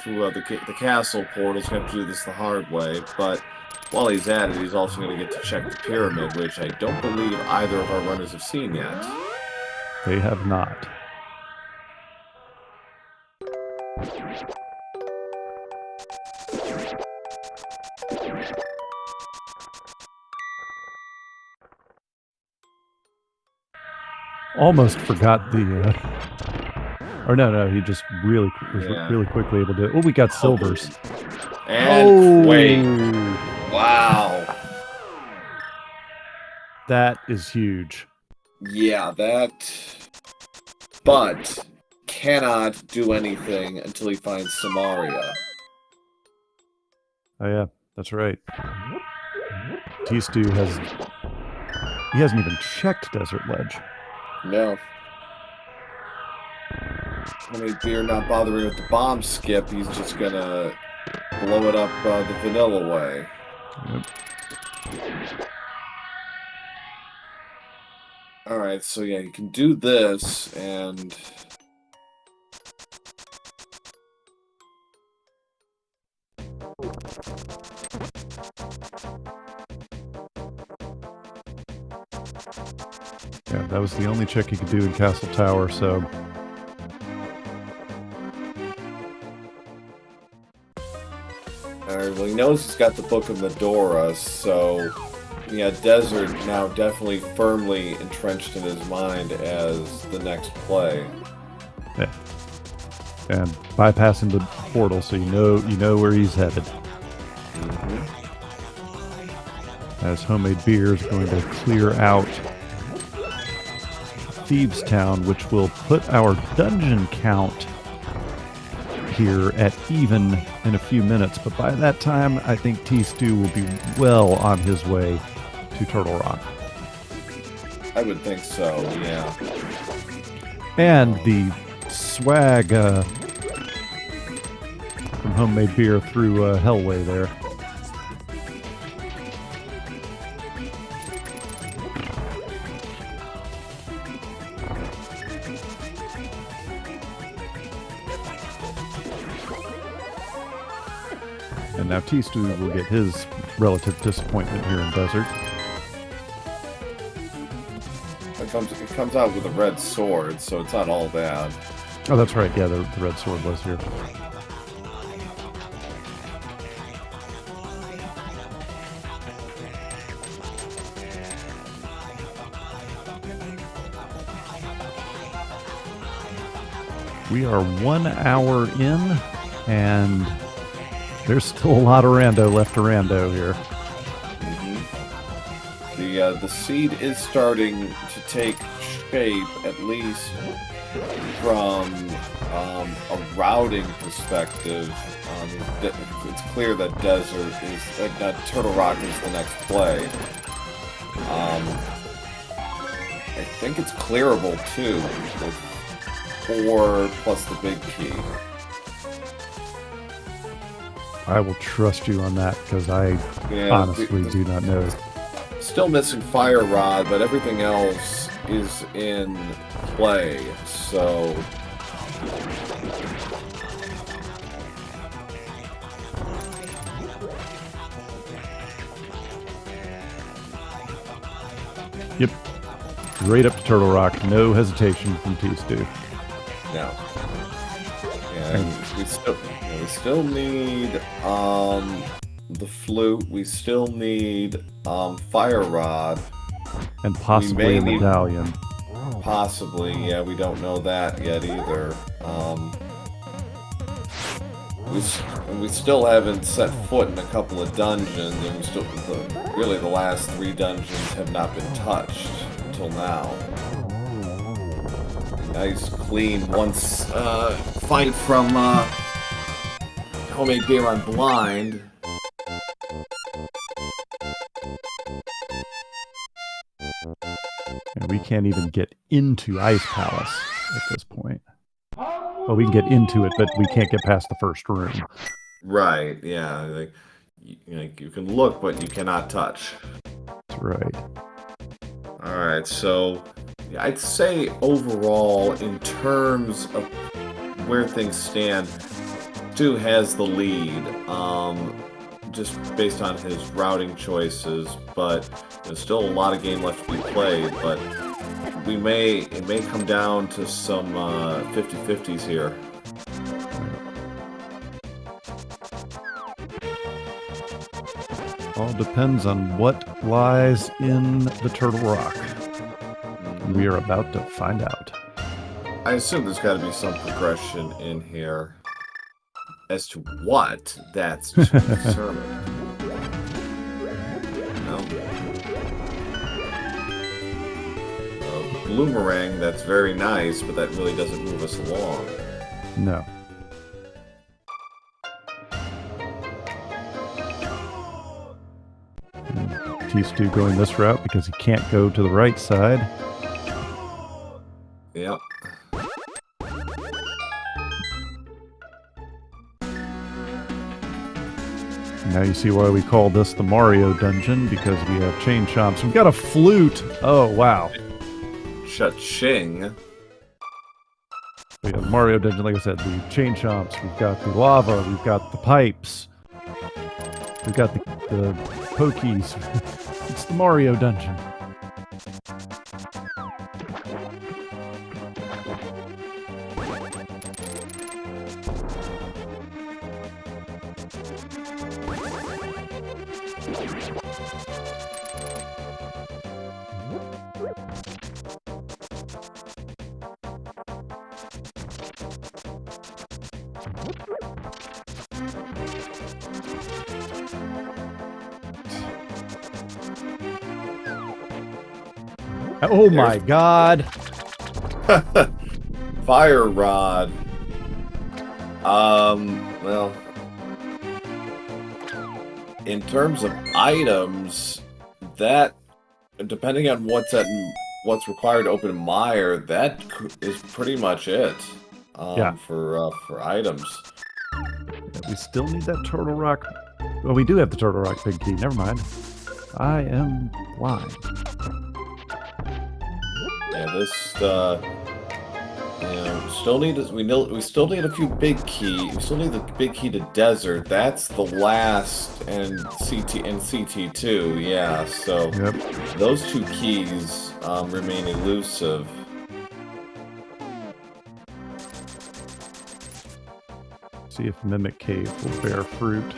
S2: through the castle portals. Going to have to do this the hard way, but while he's at it, he's also going to get to check the pyramid, which I don't believe either of our runners have seen yet.
S1: They have not. Almost forgot the... Or no, he just really quickly able to... Oh, we got silvers.
S2: And wait. Wow.
S1: That is huge.
S2: Yeah, but cannot do anything until he finds Samaria.
S1: Oh yeah, that's right. T-Stew hasn't even checked Desert Ledge.
S2: No. Homemade beer not bothering with the bomb skip. He's just gonna blow it up the vanilla way.
S1: Yep.
S2: Alright, so yeah, you can do this, and...
S1: Yeah, that was the only check he could do in Castle Tower, so...
S2: Alright, well, he knows he's got the Book of Medora, so... Yeah, Desert now definitely firmly entrenched in his mind as the next play.
S1: Yeah. And bypassing the portal, so you know where he's headed. As Homemade Beer is going to clear out Thieves Town, which will put our dungeon count here at even in a few minutes. But by that time, I think tstew will be well on his way to Turtle Rock.
S2: I would think so, yeah.
S1: And the swag from Homemade Beer through Hellway there. And now tstew will get his relative disappointment here in Desert.
S2: It comes out with a red sword, so it's not all bad.
S1: Oh, that's right. Yeah, the red sword was here. We are 1 hour in, and there's still a lot of rando left to rando here.
S2: The seed is starting to take shape, at least from a routing perspective. It's clear that Desert is that Turtle Rock is the next play. I think it's clearable too, with 4 plus the big key.
S1: I will trust you on that because I honestly do not know.
S2: Still missing Fire Rod, but everything else is in play, so...
S1: Yep. Right up to Turtle Rock. No hesitation from tstew.
S2: No. And we still need the flute. We still need Fire Rod.
S1: And possibly a medallion.
S2: Possibly, yeah, we don't know that yet either. We still haven't set foot in a couple of dungeons, and we still, really the last 3 dungeons have not been touched until now. Nice, clean, once fight from Homemade Beer on Blind.
S1: And we can't even get into Ice Palace at this point. Well, we can get into it, but we can't get past the first room.
S2: Right, yeah. Like, you can look, but you cannot touch.
S1: That's right.
S2: Alright, so I'd say overall, in terms of where things stand, tstew has the lead, just based on his routing choices, but there's still a lot of game left to be played, but it may come down to some 50-50s here.
S1: All depends on what lies in the Turtle Rock. We are about to find out.
S2: I assume there's got to be some progression in here. As to what, that's to be determined. Bloomerang, that's very nice, but that really doesn't move us along.
S1: No. tstew going this route because he can't go to the right side.
S2: Yep.
S1: Now you see why we call this the Mario dungeon, because we have chain chomps. We've got a flute. Oh, wow.
S2: Cha-ching.
S1: We have Mario dungeon, like I said, the chain chomps. We've got the lava. We've got the pipes. We've got the pokies. It's the Mario dungeon. Oh my god!
S2: Fire rod. Well, in terms of items, that depending on what's required to open Mire, that is pretty much it. For items.
S1: Yeah, we still need that Turtle Rock. Well, we do have the Turtle Rock big key. Never mind. I am blind.
S2: Yeah, this we still need a few big keys. We still need the big key to desert. That's the last, and CT2. Yeah, so those two keys remain elusive.
S1: See if Mimic Cave will bear fruit.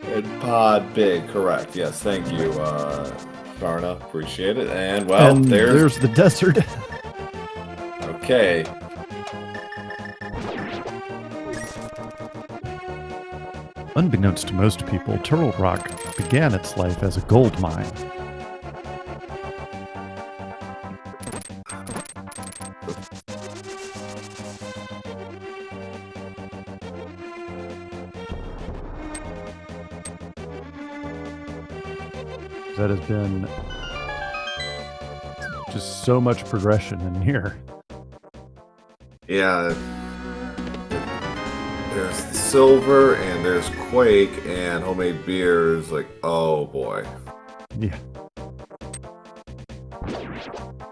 S2: And pod big, correct? Yes, thank you, Sharna. Appreciate it. And well, there's
S1: the desert.
S2: Okay.
S1: Unbeknownst to most people, Turtle Rock began its life as a gold mine. That has been just so much progression in here.
S2: Yeah. There's the silver, and there's Quake, and homemade beer is like, oh boy.
S1: Yeah.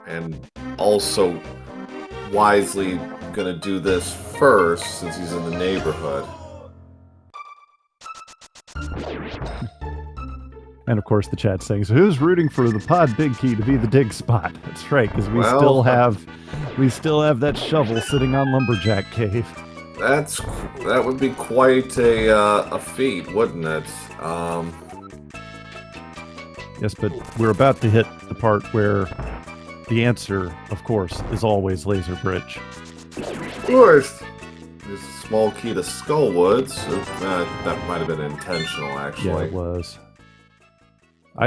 S2: And also wisely gonna do this first since he's in the neighborhood.
S1: And of course the chat saying, so who's rooting for the pod big key to be the dig spot? That's right, because we still have that shovel sitting on Lumberjack Cave.
S2: That would be quite a feat, wouldn't it?
S1: Yes, but we're about to hit the part where the answer, of course, is always Laser Bridge.
S2: Of course. There's a small key to Skullwoods. That might have been intentional, actually.
S1: Yeah, it was.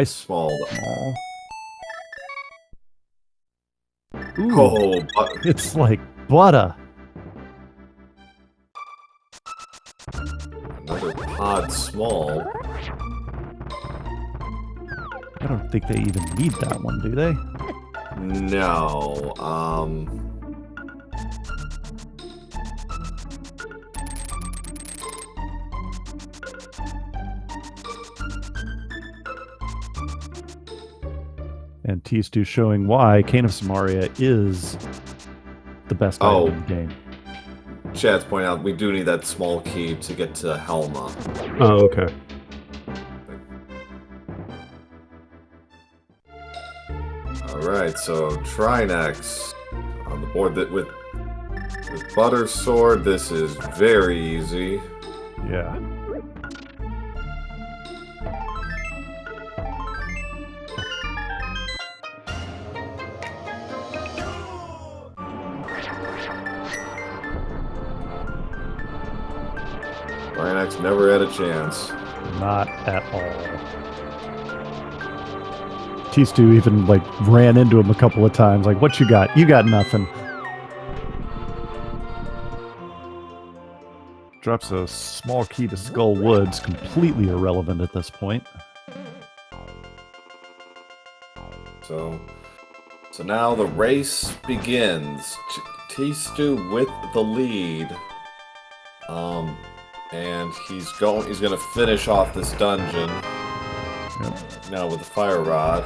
S2: Small.
S1: Ooh,
S2: oh,
S1: it's like butter.
S2: Another pod small.
S1: I don't think they even need that one, do they?
S2: No.
S1: And tstew showing why Cane of Samaria is the best item in the game.
S2: Chad's pointing out we do need that small key to get to Helma.
S1: Oh, okay.
S2: Alright, so Trinex on the board with Butter Sword. This is very easy.
S1: Yeah.
S2: Trinex never had a chance.
S1: Not at all. tstew even ran into him a couple of times. Like, what you got? You got nothing. Drops a small key to Skull Woods, completely irrelevant at this point.
S2: So now the race begins. tstew with the lead. And he's gonna finish off this dungeon.
S1: Yep.
S2: Now with the fire rod.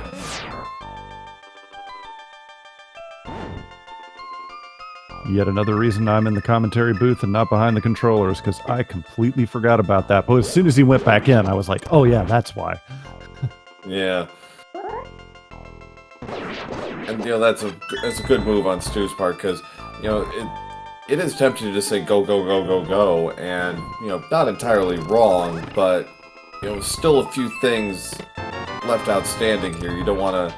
S1: Yet another reason I'm in the commentary booth and not behind the controllers, because I completely forgot about that. But as soon as he went back in, I was like, oh yeah, that's why.
S2: Yeah. And, that's a good move on Stu's part, because, it is tempting to just say go, go, go, go, go, and, not entirely wrong, but, still a few things left outstanding here. You don't want to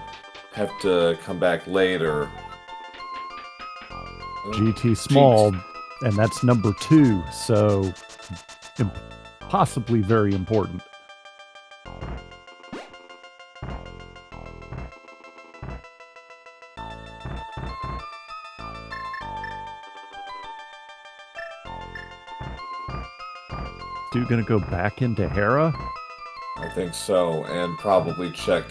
S2: have to come back later.
S1: GT small, and that's number 2, so possibly very important. Stu gonna go back into Hera?
S2: I think so, and probably check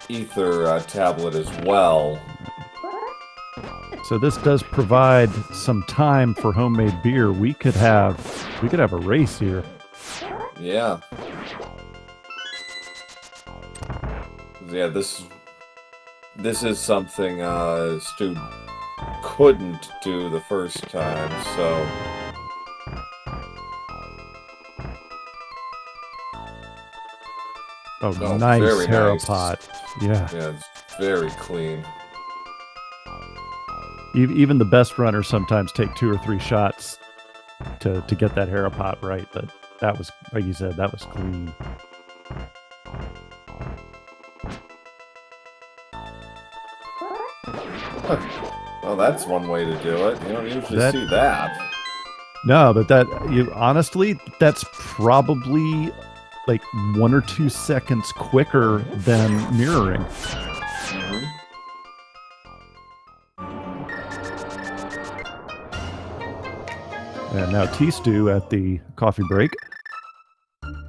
S2: Ether tablet as well.
S1: So this does provide some time for homemade beer. We could have a race here.
S2: Yeah. Yeah, this is something Stu couldn't do the first time, so.
S1: Oh, nice Hera
S2: nice.
S1: pot. Yeah.
S2: Yeah, it's very clean.
S1: Even the best runners sometimes take 2 or 3 shots to get that Hera pot right, but that was, like you said, that was clean.
S2: Well, that's one way to do it. You don't usually see that.
S1: No, but honestly, that's probably like 1 or 2 seconds quicker than mirroring.
S2: Mm-hmm.
S1: And now tstew at the coffee break,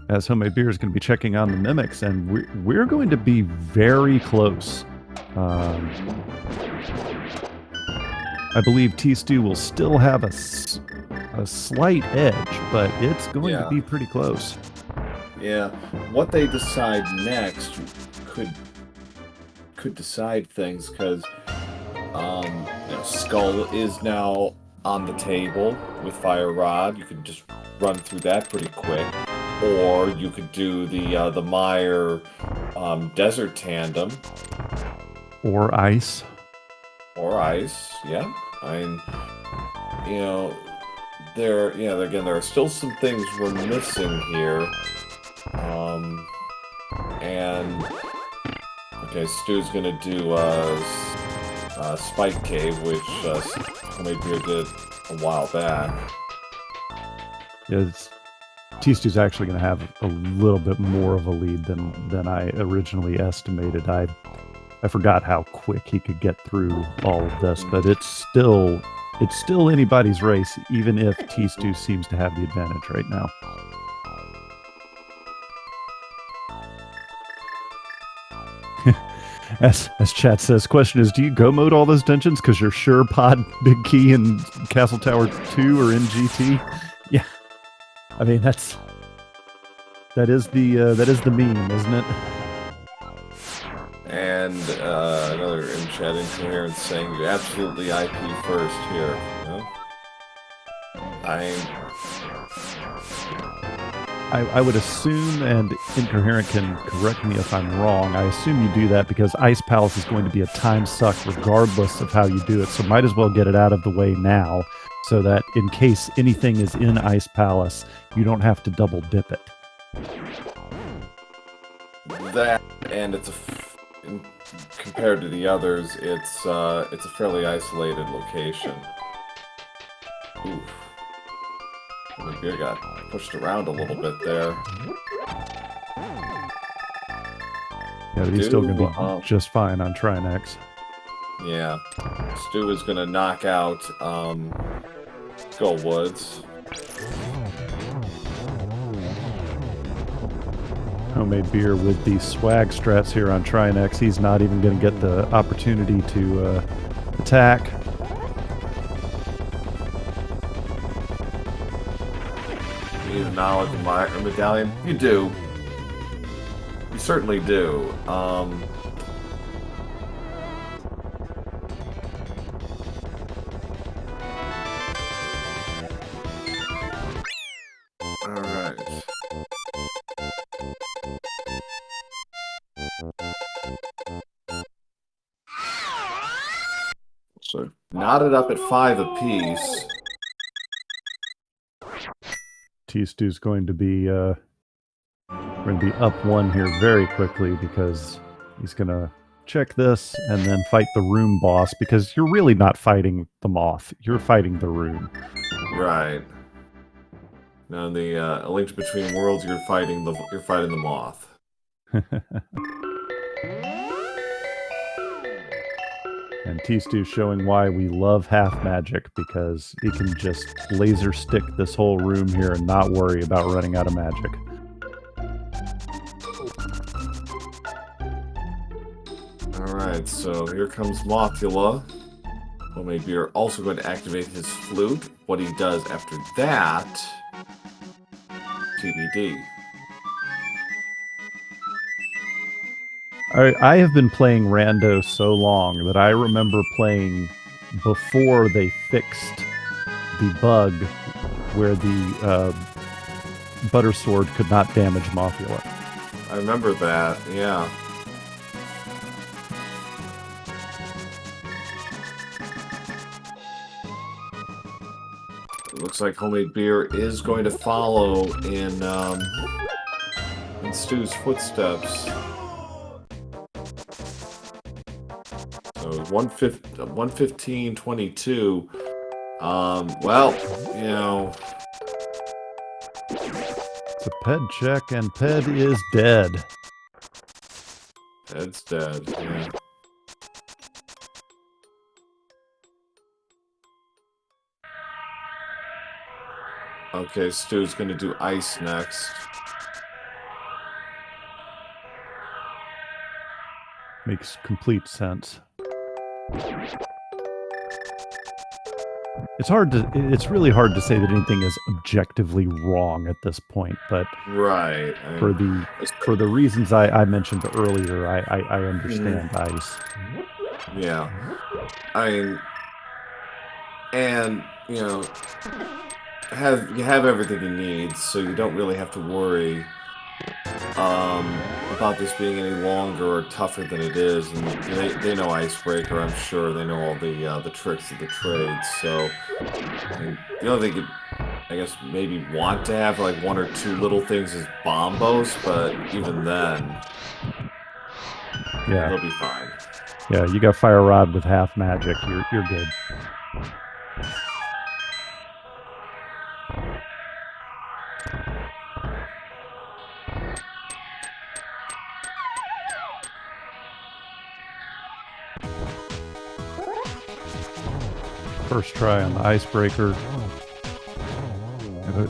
S1: as homemade beer is going to be checking on the mimics, and we're going to be very close. I believe tstew will still have a slight edge, but it's going to be pretty close.
S2: Yeah, what they decide next could decide things, because Skull is now on the table with Fire Rod. You can just run through that pretty quick, or you could do the Meyer Desert Tandem,
S1: or Ice.
S2: Or Ice, yeah. I mean, there are still some things we're missing here. And okay, Stu's gonna do Spike Cave, which homemade beer did a while back.
S1: Yeah, tstew's actually going to have a little bit more of a lead than I originally estimated. I forgot how quick he could get through all of this, but it's still anybody's race, even if tstew seems to have the advantage right now. As chat says, question is, do you go mode all those dungeons because you're sure Pod, Big Key, and Castle Tower 2 are in GT? Yeah, I mean that is the meme, isn't it?
S2: And another in chat incoherence saying you absolutely IP first here.
S1: I would assume, and Incoherent can correct me if I'm wrong, I assume you do that because Ice Palace is going to be a time suck regardless of how you do it, so might as well get it out of the way now, so that in case anything is in Ice Palace, you don't have to double dip it.
S2: That, and compared to the others, it's a fairly isolated location. Oof. The beer got pushed around a little bit there.
S1: Yeah, but he's still going to be just fine on Trinex.
S2: Yeah. Stu is going to knock out Skull Woods.
S1: Homemade beer with the swag strats here on Trinex. He's not even going to get the opportunity to attack.
S2: need a knowledge of my medallion? You do. You certainly do. Alright. So, knotted up at 5 apiece.
S1: T-Stew's going to be up 1 here very quickly because he's going to check this and then fight the room boss, because you're really not fighting the moth, you're fighting the room.
S2: Right. Now in the A Link Between Worlds, you're fighting the moth.
S1: And T-Stew's showing why we love half magic, because he can just laser stick this whole room here and not worry about running out of magic.
S2: Alright, so here comes Mothula. Homemade Beer also going to activate his flute. What he does after that, TBD.
S1: I have been playing Rando so long that I remember playing before they fixed the bug where the Butter Sword could not damage Mothula.
S2: I remember that, yeah. It looks like Homemade Beer is going to follow in Stew's footsteps. So 115-22. Well, you know.
S1: It's a Ped check, and Ped is dead.
S2: Ped's dead, yeah. Okay, Stew's gonna do ice next.
S1: Makes complete sense. It's really hard to say that anything is objectively wrong at this point, but
S2: right.
S1: For the reasons I mentioned earlier, I understand ice.
S2: Yeah. I mean, and you know, you have everything you need, so you don't really have to worry about this being any longer or tougher than it is. And they know Icebreaker, I'm sure. They know all the tricks of the trade. So the only thing I guess maybe want to have like 1 or 2 little things is bombos, but even then,
S1: yeah,
S2: they'll be fine.
S1: Yeah, you got Fire Rod with half magic. You're good. First try on the Icebreaker.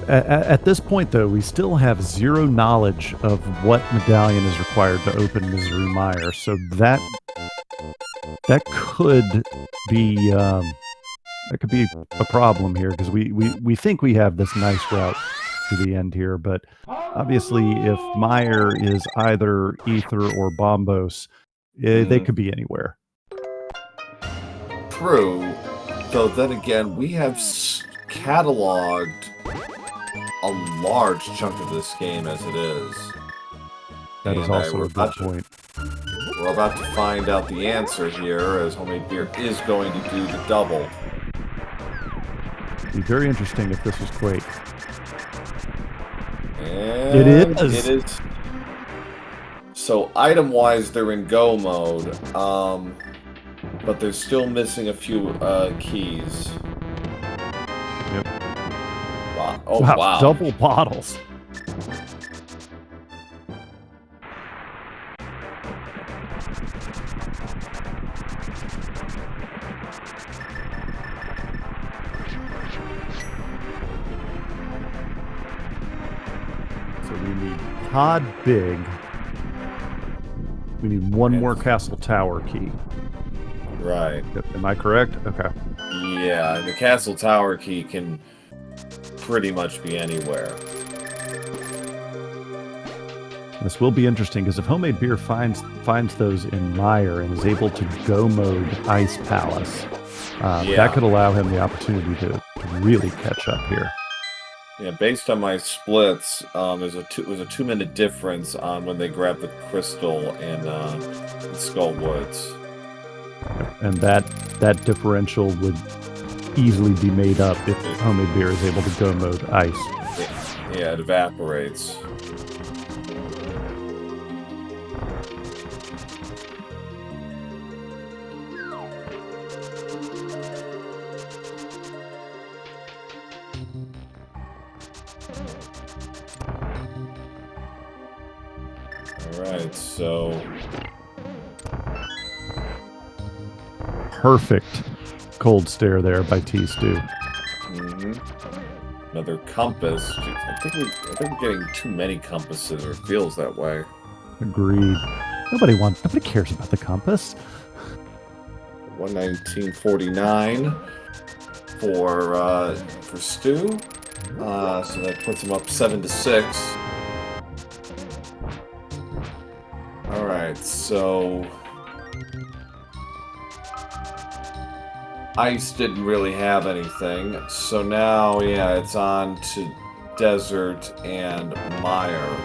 S1: At this point, though, we still have 0 knowledge of what medallion is required to open Misery Mire, so that could be a problem here, because we think we have this nice route to the end here, but obviously, if Mire is either Ether or Bombos, they could be anywhere.
S2: True. So then again, we have cataloged a large chunk of this game as it is.
S1: That is also a good point.
S2: We're about to find out the answer here, as Homemade Beer is going to do the double.
S1: It'd be very interesting if this was Quake.
S2: And
S1: it is.
S2: It is. So item-wise, they're in go mode. But they're still missing a few keys.
S1: Yep.
S2: Wow. Oh, wow.
S1: Double bottles. So we need Todd Big. We need 1 more Castle Tower key.
S2: Right.
S1: Am I correct? Okay.
S2: Yeah, the Castle Tower key can pretty much be anywhere.
S1: This will be interesting because if Homemade Beer finds those in Mire and is able to go mode Ice Palace, that could allow him the opportunity to really catch up here.
S2: Yeah, based on my splits, there's a 2-minute difference on when they grab the crystal in Skull Woods.
S1: And that differential would easily be made up if Homemade Beer is able to go mode Ice.
S2: Yeah, it evaporates. Alright, so...
S1: Perfect cold stare there by tstew.
S2: Another compass. Jeez, I think we're getting too many compasses, or it feels that way.
S1: Agreed. Nobody cares about the compass.
S2: 119.49 for Stu. So that puts him up 7-6. Alright, so Ice didn't really have anything, so now, yeah, it's on to Desert and Mire.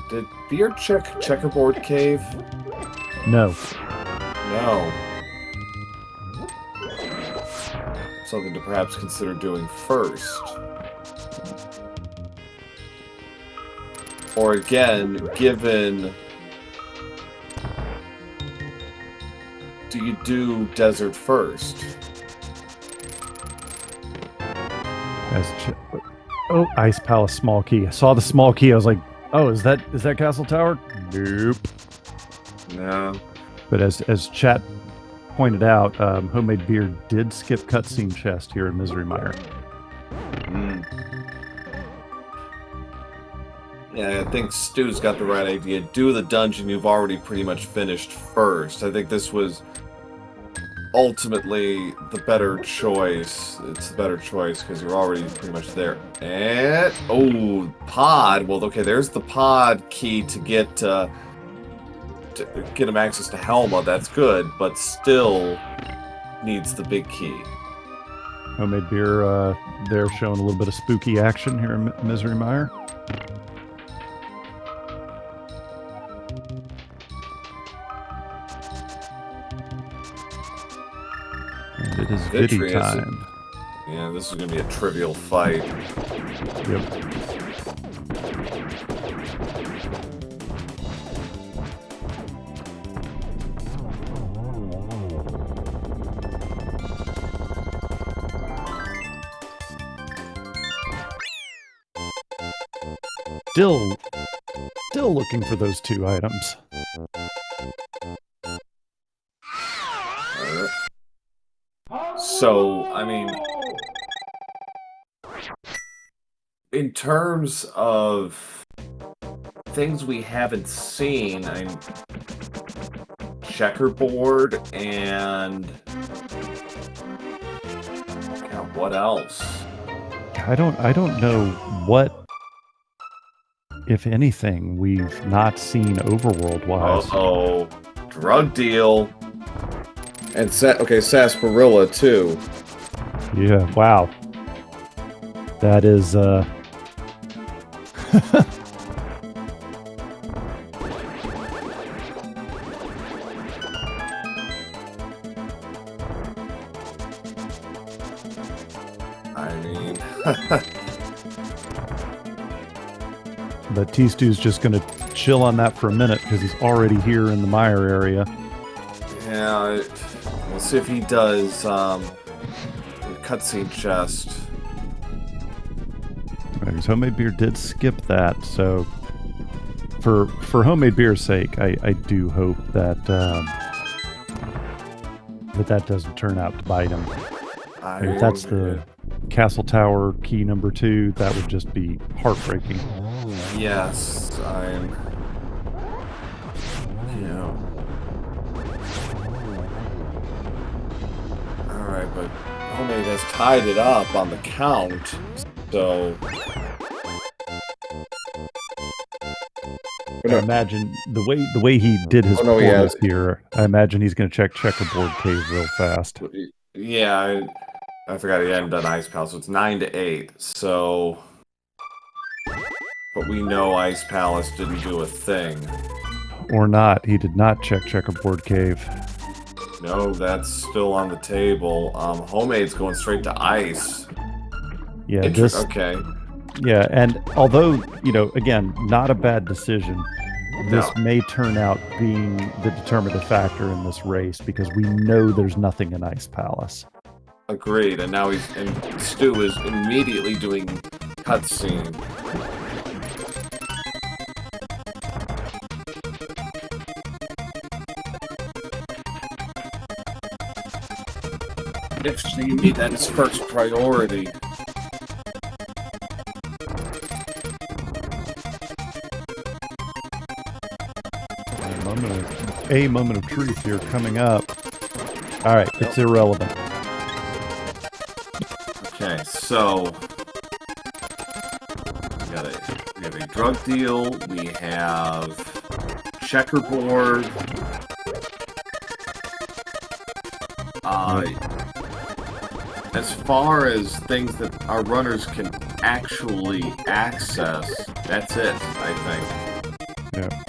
S2: Did Beer check Checkerboard Cave?
S1: No.
S2: No. Something to perhaps consider doing first. Or again, given... Do you do Desert first?
S1: Oh, Ice Palace small key. I saw the small key. I was like, oh, is that Castle Tower? Nope.
S2: No.
S1: But as chat pointed out, Homemade Beer did skip cutscene chest here in Misery Mire.
S2: Yeah, I think Stu's got the right idea. Do the dungeon you've already pretty much finished first. I think this was ultimately the better choice. It's the better choice because you're already pretty much there. And oh, pod. Well, okay, there's the pod key to get him access to Helma. That's good, but still needs the big key.
S1: Homemade Beer, they're showing a little bit of spooky action here in Misery Mire. And it is Viddy time.
S2: Yeah, this is going to be a trivial fight.
S1: Yep. Still looking for those 2 items.
S2: So, I mean, in terms of things we haven't seen, I mean, Checkerboard and God, what else?
S1: I don't know what, if anything, we've not seen overworld-wise.
S2: Uh-oh. Drug deal. And, Sarsaparilla, too.
S1: Yeah, wow. That is,
S2: I mean...
S1: But tstew's just going to chill on that for a minute because he's already here in the Mire area.
S2: Yeah, we'll see if he does cutscene chest.
S1: Because Homemade Beer did skip that, so for Homemade Beer's sake, I do hope that that doesn't turn out to bite him. If that's the Castle Tower key number 2, that would just be heartbreaking.
S2: Yes, I'm... Yeah. Alright, but Homemade has tied it up on the count, so...
S1: I imagine the way he did his portals here, I imagine he's going to check checkerboard cave real fast.
S2: Yeah, I forgot he hadn't done Ice Palace, so it's 9 to 8. So, but we know Ice Palace didn't do a thing.
S1: Or not. He did not check checkerboard cave.
S2: No, that's still on the table. Homemade's going straight to ice.
S1: Yeah,
S2: okay.
S1: Yeah, and although, you know, again, not a bad decision, this may turn out being the determinative factor in this race because we know there's nothing in Ice Palace.
S2: Agreed, and now Stu is immediately doing cutscene. Interesting, you meet that as first priority.
S1: A moment of truth here coming up. All right, it's irrelevant.
S2: Okay, so we have a drug deal. We have checkerboard. As far as things that our runners can actually access, that's it, I think.
S1: Yeah.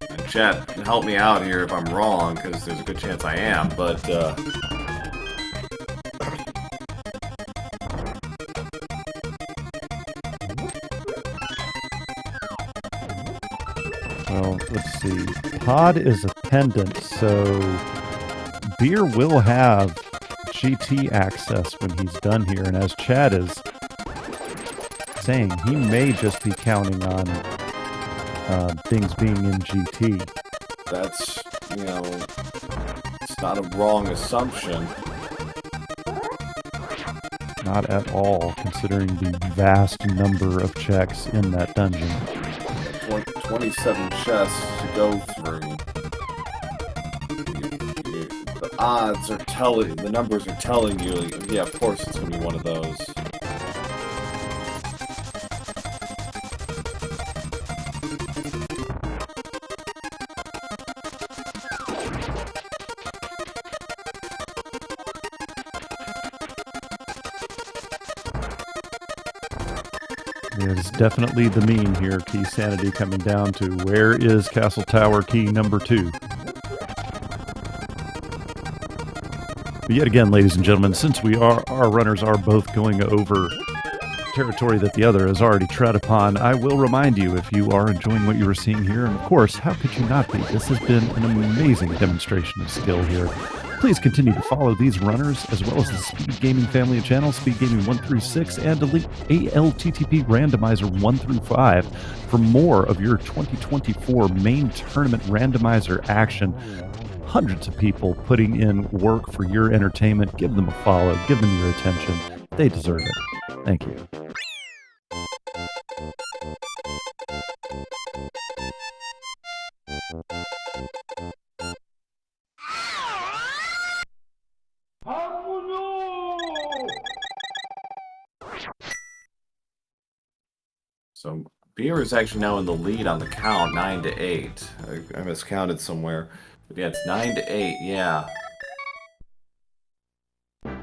S2: And chat, help me out here if I'm wrong, because there's a good chance I am, but,
S1: Well, let's see. Pod is a pendant, so Beer will have GT access when he's done here, and as Chad is saying, he may just be counting on things being in GT.
S2: That's, you know, it's not a wrong assumption.
S1: Not at all, considering the vast number of checks in that dungeon.
S2: 27 chests to go through. The odds are telling, the numbers are telling you, yeah, of course it's going to be one of those.
S1: It's definitely the meme here, key sanity coming down to where is Castle Tower key number 2? But yet again, ladies and gentlemen, since our runners are both going over territory that the other has already tread upon, I will remind you, if you are enjoying what you are seeing here, and of course, how could you not be? This has been an amazing demonstration of skill here. Please continue to follow these runners, as well as the Speed Gaming family of channels, Speed Gaming 1 through 6, and Elite ALTTP Randomizer 1 through 5, for more of your 2024 main tournament randomizer action. Hundreds of people putting in work for your entertainment. Give them a follow. Give them your attention. They deserve it. Thank you.
S2: So Beer is actually now in the lead on the count, 9 to 8. I miscounted somewhere. But yeah, it's 9 to 8, yeah.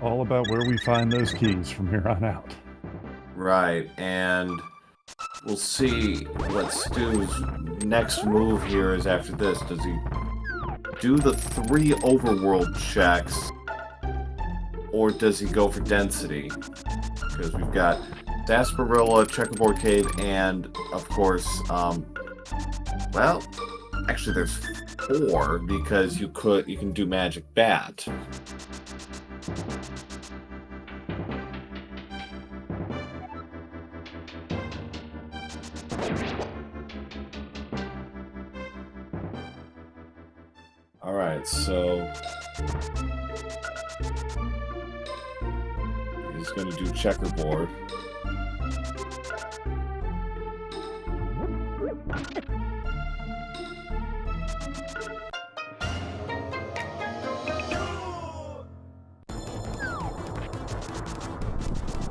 S1: All about where we find those keys from here on out.
S2: Right, and we'll see what Stu's next move here is after this. Does he do the 3 overworld checks, or does he go for density? Because we've got Sarsaparilla, Checkerboard Cave, and, of course, well, actually there's 4, because you can do Magic Bat. Alright, so he's going to do Checkerboard.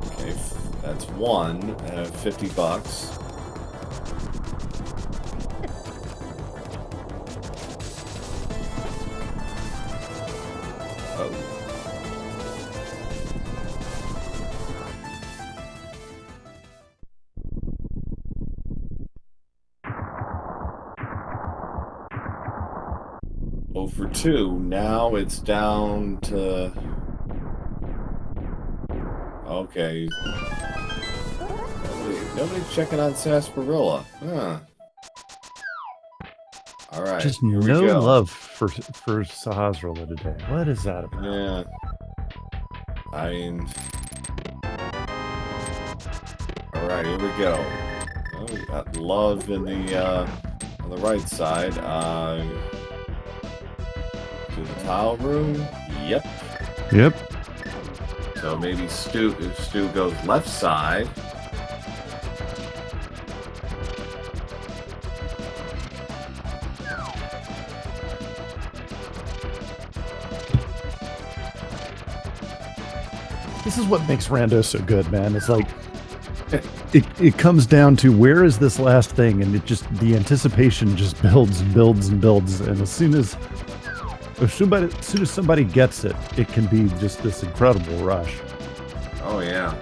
S2: Okay, that's 1, $50. Oh. Oh for 2. Now it's down to... Okay. Nobody's checking on Sarsaparilla. Huh. Alright,
S1: Just
S2: here we
S1: no
S2: go.
S1: love for Sahasrarla today. What is that about?
S2: Yeah. I mean... Alright, here we go. Oh, we got love in the, on the right side. To the tile room? Yep.
S1: Yep.
S2: So maybe Stu, if Stu goes left side.
S1: This is what makes Rando so good, man. It's like it comes down to where is this last thing, and it just the anticipation just builds and builds and builds, and as soon as somebody gets it, it can be just this incredible rush.
S2: Oh yeah.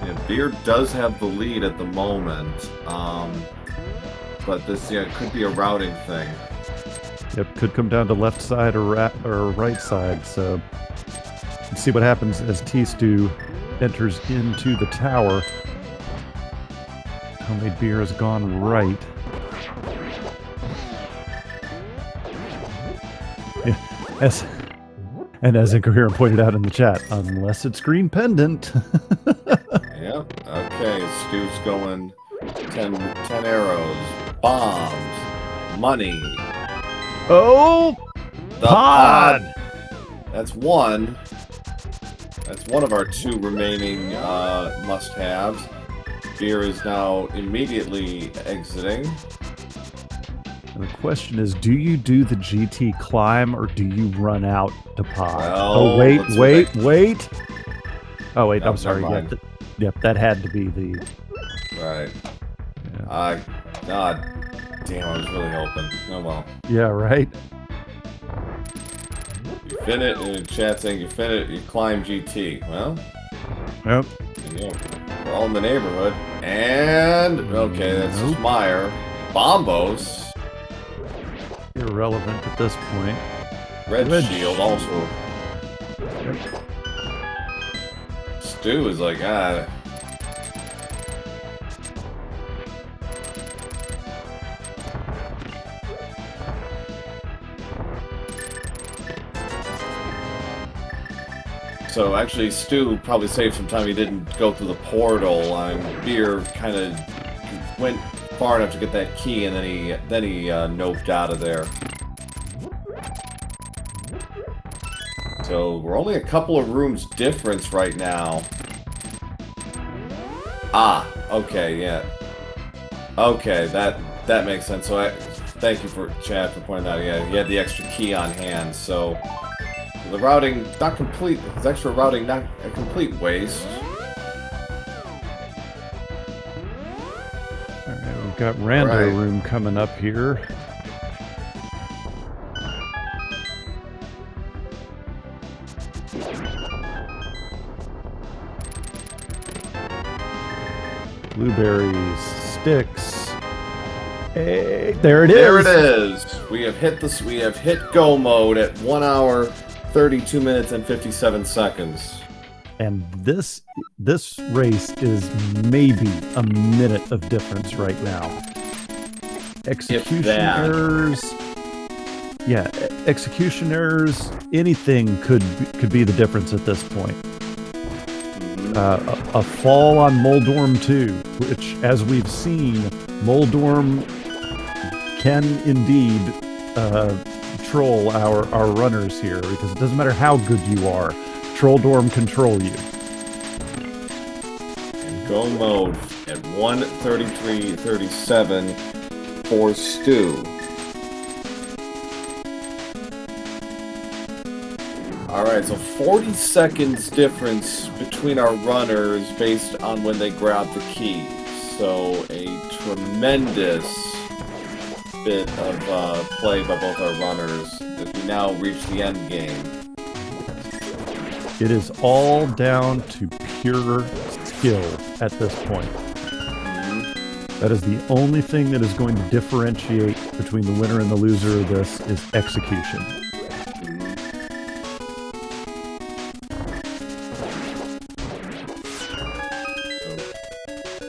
S2: Yeah, Beer does have the lead at the moment, but this could be a routing thing.
S1: Yep, could come down to left side or right side. So let's see what happens as tstew enters into the tower. Homemade beer has gone right. Yeah, as Incoherent pointed out in the chat, unless it's green pendant.
S2: Yep. Okay, Stu's going 10 arrows, bombs, money.
S1: Oh,
S2: The pod. That's one. That's one of our 2 remaining must-haves. Beer is now immediately exiting.
S1: And the question is, do you do the GT climb or do you run out to pod?
S2: Well,
S1: Oh, wait. Oh, wait,
S2: No,
S1: I'm sorry.
S2: never mind.
S1: Yep, that had to be the...
S2: Right.
S1: Yeah,
S2: God damn, I was really hoping. Oh well.
S1: yeah, right?
S2: You fin it, and in chat saying you fin it, you climb GT. Well,
S1: Yep.
S2: we're all in the neighborhood. And, okay, that's
S1: Nope.
S2: Meyer. Bombos.
S1: Irrelevant at this point.
S2: Red
S1: Red
S2: Shield also.
S1: Yep.
S2: Stu is like, So actually, Stu probably saved some time. He didn't go through the portal. Beer kind of went far enough to get that key, and then he noped out of there. So we're only a couple of rooms difference right now. Ah, okay, yeah. Okay, that makes sense. So thank you for Chad for pointing that out. Yeah, he had the extra key on hand, so. The routing, not complete. His extra routing, not a complete waste.
S1: Alright, we've got Rando Room coming up here. Blueberries, sticks. Hey, there it is.
S2: There it is. We have hit this. We have hit go mode at 1 hour, 32 minutes and 57 seconds.
S1: And this race is maybe a minute of difference right now. Execution errors. Yeah, execution errors. Anything could be the difference at this point. A fall on Moldorm 2, which, as we've seen, Moldorm can indeed troll our runners here, because it doesn't matter how good you are, Trolldorm control you.
S2: And go mode at 1:33:37 for Stu. Alright, so 40 seconds difference between our runners based on when they grab the keys. So a tremendous bit of play by both our runners that we now reach the end game.
S1: It is all down to pure skill at this point. That is the only thing that is going to differentiate between the winner and the loser of this is execution.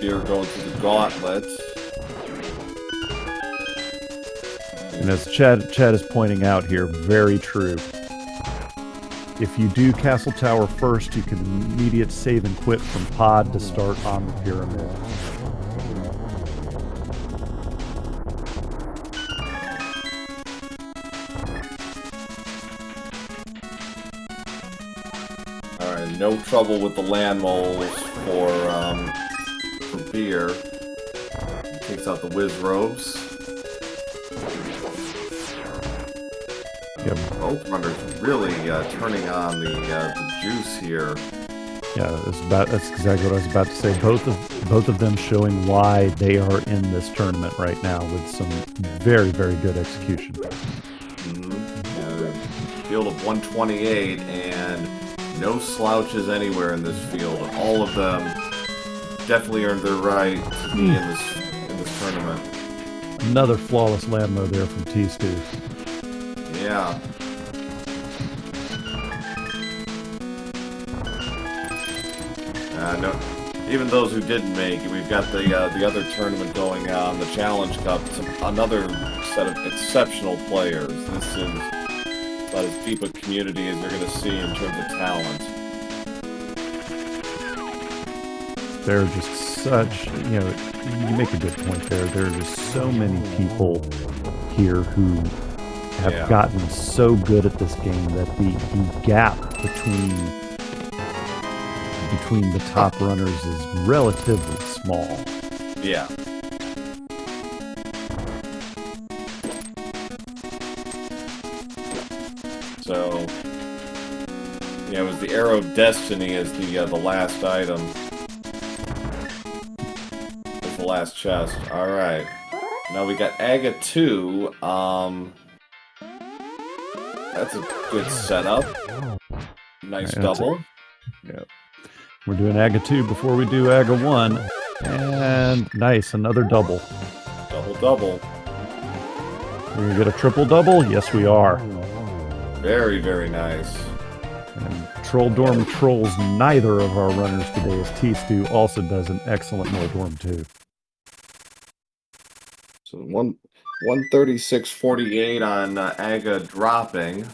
S2: Here going to the gauntlet.
S1: And as Chad is pointing out here, very true. If you do Castle Tower first, you can immediate save and quit from pod to start on the pyramid.
S2: Alright, no trouble with the land moles for beer. Takes out the whiz robes.
S1: Yep.
S2: Both runners really turning on the juice here.
S1: Yeah, that's exactly what I was about to say. Both of them showing why they are in this tournament right now with some very, very good execution.
S2: Field of 128 and no slouches anywhere in this field. All of them definitely earned their right to be in this tournament.
S1: Another flawless Lambo there from tstew.
S2: Yeah. No, even those who didn't make it, we've got the other tournament going on, the Challenge Cup. Another set of exceptional players. This is about as deep a community as you're going to see in terms of talent.
S1: They're just such, you make a good point there. There are just so many people here who have gotten so good at this game that the gap between the top runners is relatively small.
S2: Yeah. So, yeah, it was the Arrow of Destiny as the last item. As the last chest. All right. Now we got Aga 2. That's a good setup. Nice double.
S1: Yeah. We're doing Aga 2 before we do Aga 1. And nice, another double.
S2: Double.
S1: We're going to get a triple double? Yes, we are.
S2: Very, very nice.
S1: And Troll Dorm trolls neither of our runners today as tstew also does an excellent Troll Dorm too.
S2: So 136.48 on Aga dropping.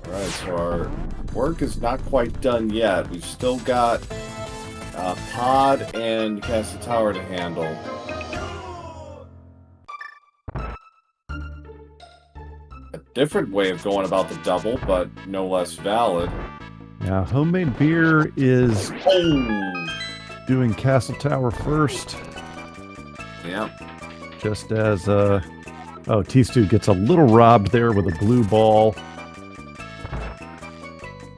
S2: Alright, so our work is not quite done yet. We've still got Pod and Castle Tower to handle. A different way of going about the double, but no less valid.
S1: Now, Homemade Beer is doing Castle Tower first.
S2: Yeah.
S1: Just as, tstew gets a little robbed there with a blue ball.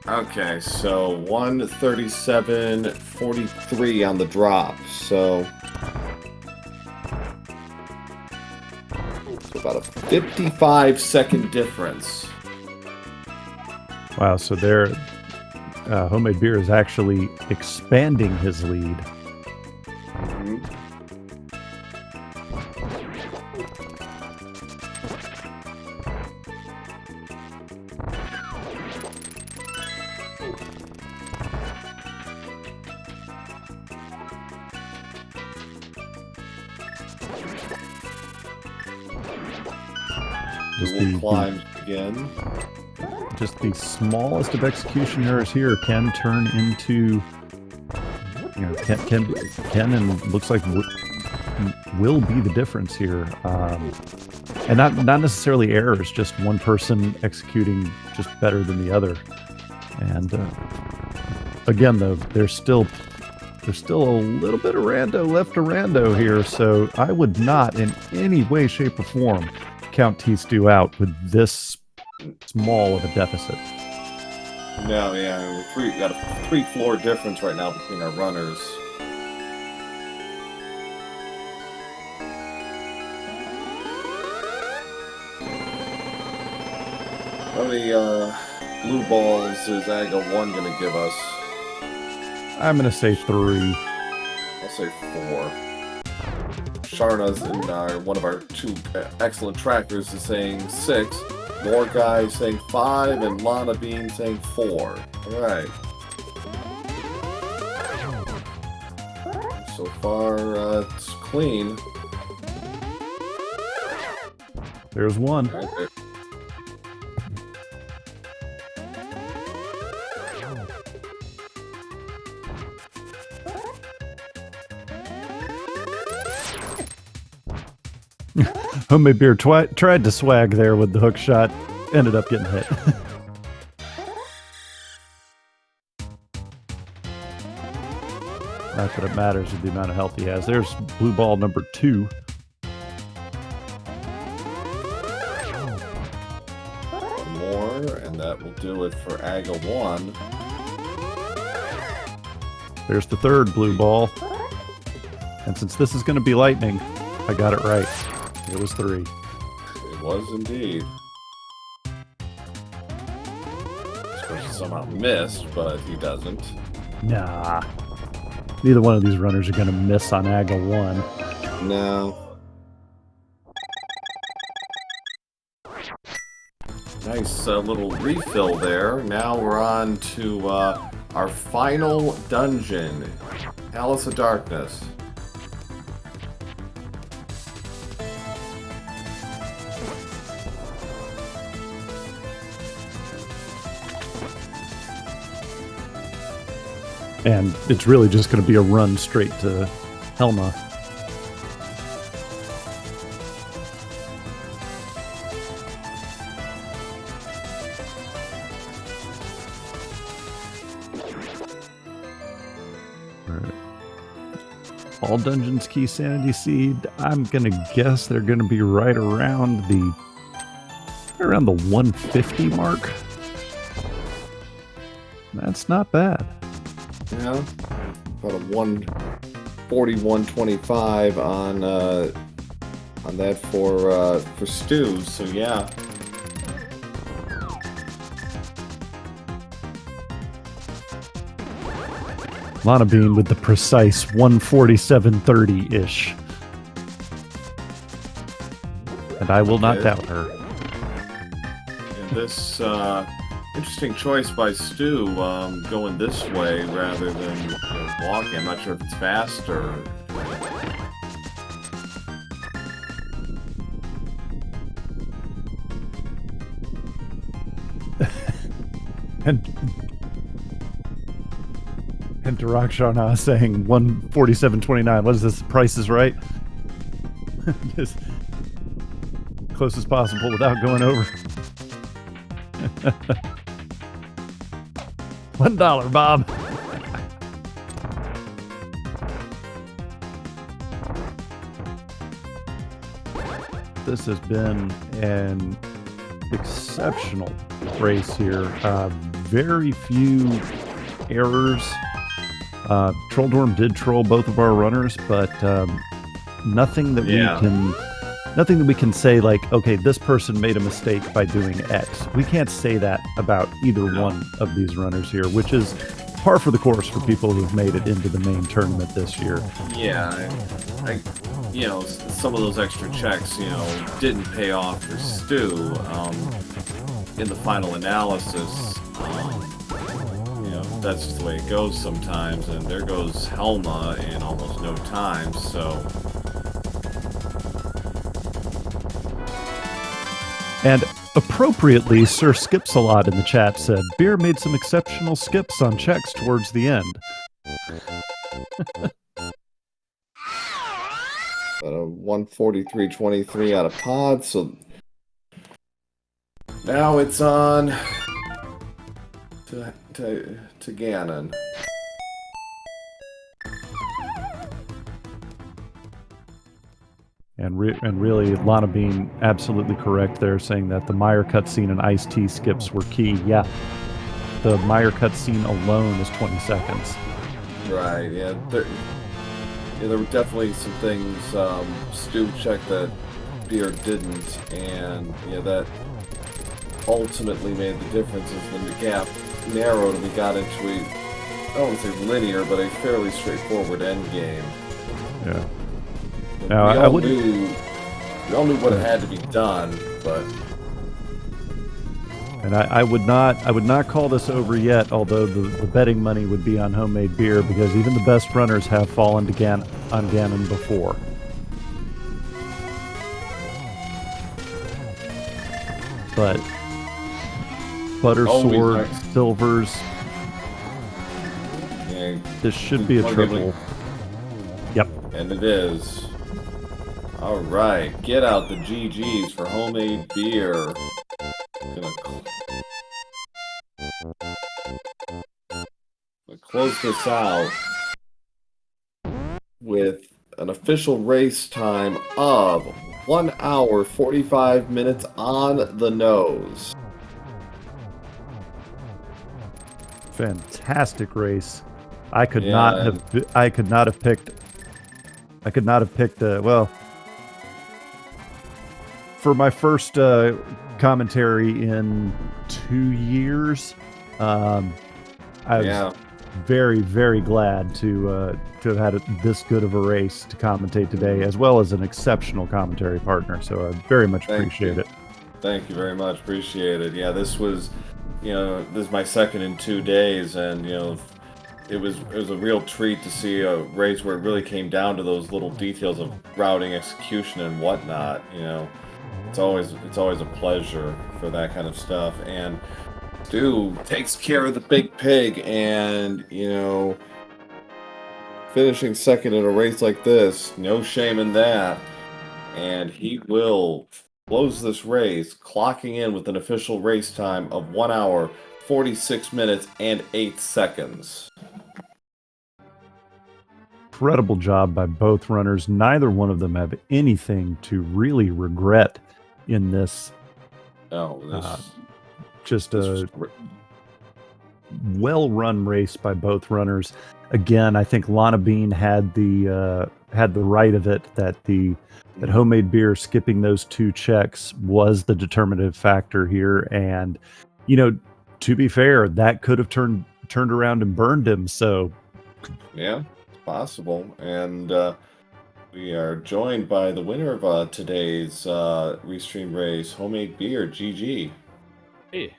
S2: Okay, so 137.43 on the drop, so about a 55-second difference.
S1: Wow, so there, Homemade Beer is actually expanding his lead.
S2: Climbs again.
S1: Just the smallest of execution errors here can turn into, can and looks like will be the difference here. And not necessarily errors, just one person executing just better than the other. And again, though, there's still a little bit of rando left to rando here, so I would not in any way, shape, or form count tstew out with this small of a deficit.
S2: No, yeah, we got a 3-floor difference right now between our runners. How many blue balls is Aga 1 going to give us?
S1: I'm going to say 3.
S2: I'll say 4. Sharna's in one of our 2 excellent trackers is saying 6. More guys saying 5, and Lana Bean saying 4. Alright. So far, it's clean.
S1: There's one.
S2: Right there.
S1: Homemade beer tried to swag there with the hook shot, ended up getting hit. Not that it matters with the amount of health he has. There's blue ball number 2.
S2: One more, and that will do it for Aga 1.
S1: There's the 3rd blue ball. And since this is going to be lightning, I got it right. It was 3.
S2: It was indeed. Squishy somehow missed, but he doesn't.
S1: Nah. Neither one of these runners are going to miss on Aga 1.
S2: No. Nice little refill there. Now we're on to our final dungeon, Palace of Darkness.
S1: And it's really just going to be a run straight to Helma. Right. All dungeons key sanity seed. I'm going to guess they're going to be right around the 150 mark. That's not bad.
S2: Yeah, about a 141.25 on that for stews. So yeah.
S1: Lana Bean with the precise 147.30-ish. And I will not doubt her.
S2: And this interesting choice by Stu, going this way rather than walking. I'm not sure if it's faster.
S1: And Diraksharna saying 147.29. What is this? Price is right? Just close as possible without going over. $1, Bob. This has been an exceptional race here. Very few errors. Trolldorm did troll both of our runners, but nothing that we can say like, okay, this person made a mistake by doing X. We can't say that about either one of these runners here, which is par for the course for people who've made it into the main tournament this year.
S2: Yeah, some of those extra checks, didn't pay off for Stu in the final analysis. That's just the way it goes sometimes, and there goes Helma in almost no time, so...
S1: And appropriately, Sir Skips-a-lot in the chat said, Beer made some exceptional skips on checks towards the end.
S2: But a 143.23 out of pod, so... Now it's on... to Ganon.
S1: And really, Lana being absolutely correct there, saying that the Meyer cutscene and Ice-T skips were key. Yeah, the Meyer cutscene alone is 20 seconds.
S2: Right, yeah. There were definitely some things Stu checked that Beer didn't, and yeah, that ultimately made the difference as the gap narrowed and we got into a, I don't want to say linear, but a fairly straightforward end game.
S1: Yeah.
S2: Now, we all knew what had to be done, but.
S1: And I would not call this over yet, although the betting money would be on homemade beer, because even the best runners have fallen on Ganon before. But Butter Sword, Silvers,
S2: yeah,
S1: this should be a triple. Yep.
S2: And it is. All right, get out the GGs for homemade beer. Gonna close this out with an official race time of 1 hour 45 minutes on the nose.
S1: Fantastic race. I could not have picked well, for my first commentary in 2 years, I was very, very glad to have had this good of a race to commentate today, as well as an exceptional commentary partner. So I very much appreciate it.
S2: Thank you very much. Appreciate it. Yeah, this was, this is my second in 2 days, and it was a real treat to see a race where it really came down to those little details of routing, execution, and whatnot. It's always a pleasure for that kind of stuff. And Stu takes care of the big pig, and finishing second in a race like this, no shame in that. And he will close this race, clocking in with an official race time of 1 hour 46 minutes and 8 seconds.
S1: Incredible job by both runners. Neither one of them have anything to really regret in this. Just a well-run race by both runners. Again, I think Lana Bean had the right of it, that homemade beer skipping those 2 checks was the determinative factor here. And to be fair, that could have turned around and burned him. So
S2: yeah, it's possible. And we are joined by the winner of today's restream race, homemade beer, GG.
S3: Hey,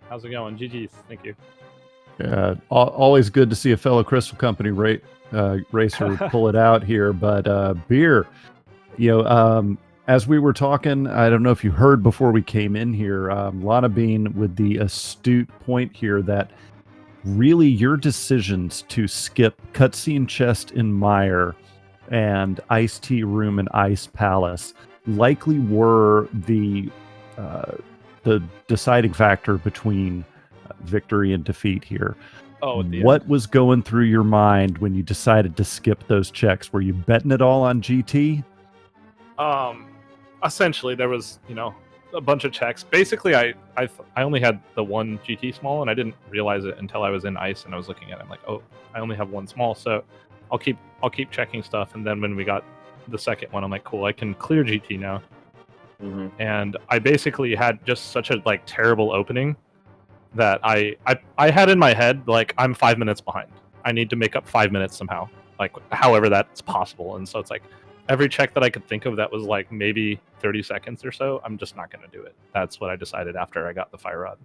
S3: how's it going? GG's, thank you.
S1: Always good to see a fellow Crystal Company racer pull it out here. But beer, as we were talking, I don't know if you heard before we came in here, Lana Bean with the astute point here that really your decisions to skip Cutscene Chest in Mire and Ice Tea Room and Ice Palace likely were the deciding factor between victory and defeat here. What was going through your mind when you decided to skip those checks? Were you betting it all on GT?
S3: Essentially, there was a bunch of checks. Basically, I only had the one GT small, and I didn't realize it until I was in ice and I was looking at it. I'm like, oh, I only have one small, so I'll keep checking stuff. And then when we got the second one, I'm like, cool, I can clear GT now. Mm-hmm. And I basically had just such a terrible opening that I had in my head, I'm 5 minutes behind. I need to make up 5 minutes somehow, however that's possible. And so it's every check that I could think of that was maybe 30 seconds or so, I'm just not going to do it. That's what I decided after I got the fire rod.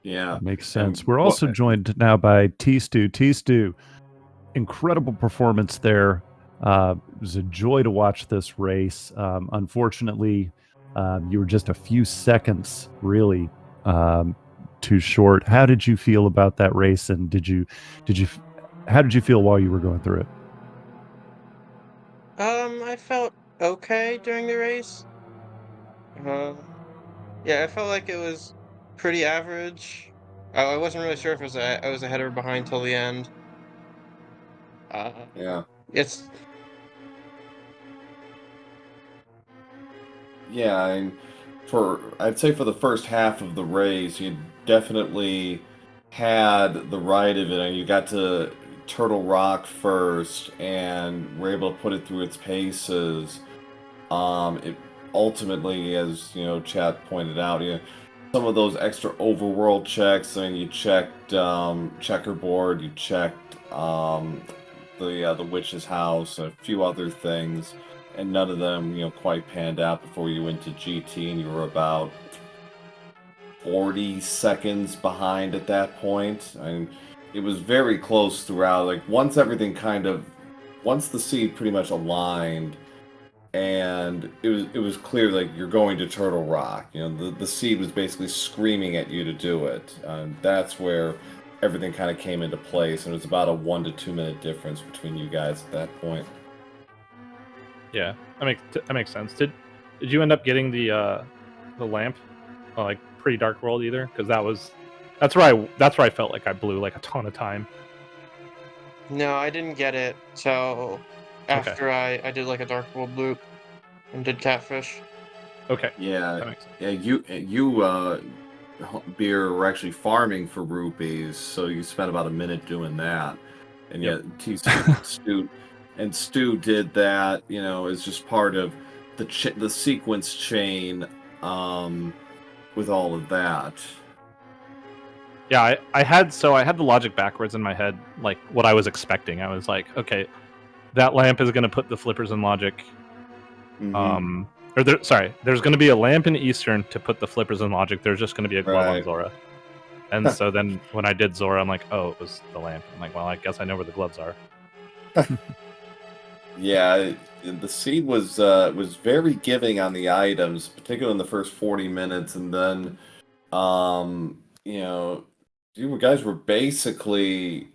S2: Yeah.
S1: Makes sense. We're also joined now by tstew. tstew, incredible performance there. It was a joy to watch this race. Unfortunately, you were just a few seconds really too short. How did you feel about that race, and how did you feel while you were going through it?
S4: I felt okay during the race. Yeah, I felt like it was pretty average. I wasn't really sure if I was ahead or behind till the end.
S2: Yeah.
S4: It's.
S2: Yeah, I'd say for the first half of the race, you definitely had the right of it, and you got to Turtle Rock first, and were able to put it through its paces. It ultimately, as you know, chat pointed out, some of those extra overworld checks. I mean, you checked checkerboard, you checked the witch's house, a few other things, and none of them quite panned out before you went to GT, and you were about 40 seconds behind at that point. I mean, it was very close throughout. Like once the seed pretty much aligned, and it was clear like you're going to Turtle Rock. The seed was basically screaming at you to do it. That's where everything kind of came into place, and it was about a 1 to 2 minute difference between you guys at that point.
S3: Yeah, that makes sense. Did you end up getting the lamp, like pre-Dark World either? Because that's where I felt like I blew like a ton of time.
S4: No, I didn't get it. So after I did like a Dark World loop and did Catfish.
S3: Okay.
S2: Yeah,
S3: that makes sense.
S2: yeah. You beer were actually farming for rupees, so you spent about a minute doing that, and
S3: Yep.
S2: Stu did that. As just part of the sequence chain. With all of that.
S3: Yeah, I had the logic backwards in my head, like what I was expecting. I was like, okay, that lamp is going to put the flippers in logic.
S2: Mm-hmm.
S3: There's going to be a lamp in Eastern to put the flippers in logic. There's just going to be a glove on
S2: Right.
S3: Zora. And so then when I did Zora, I'm like, oh, it was the lamp. I'm like, well, I guess I know where the gloves are.
S2: Yeah, the seed was very giving on the items, particularly in the first 40 minutes, and then you guys were basically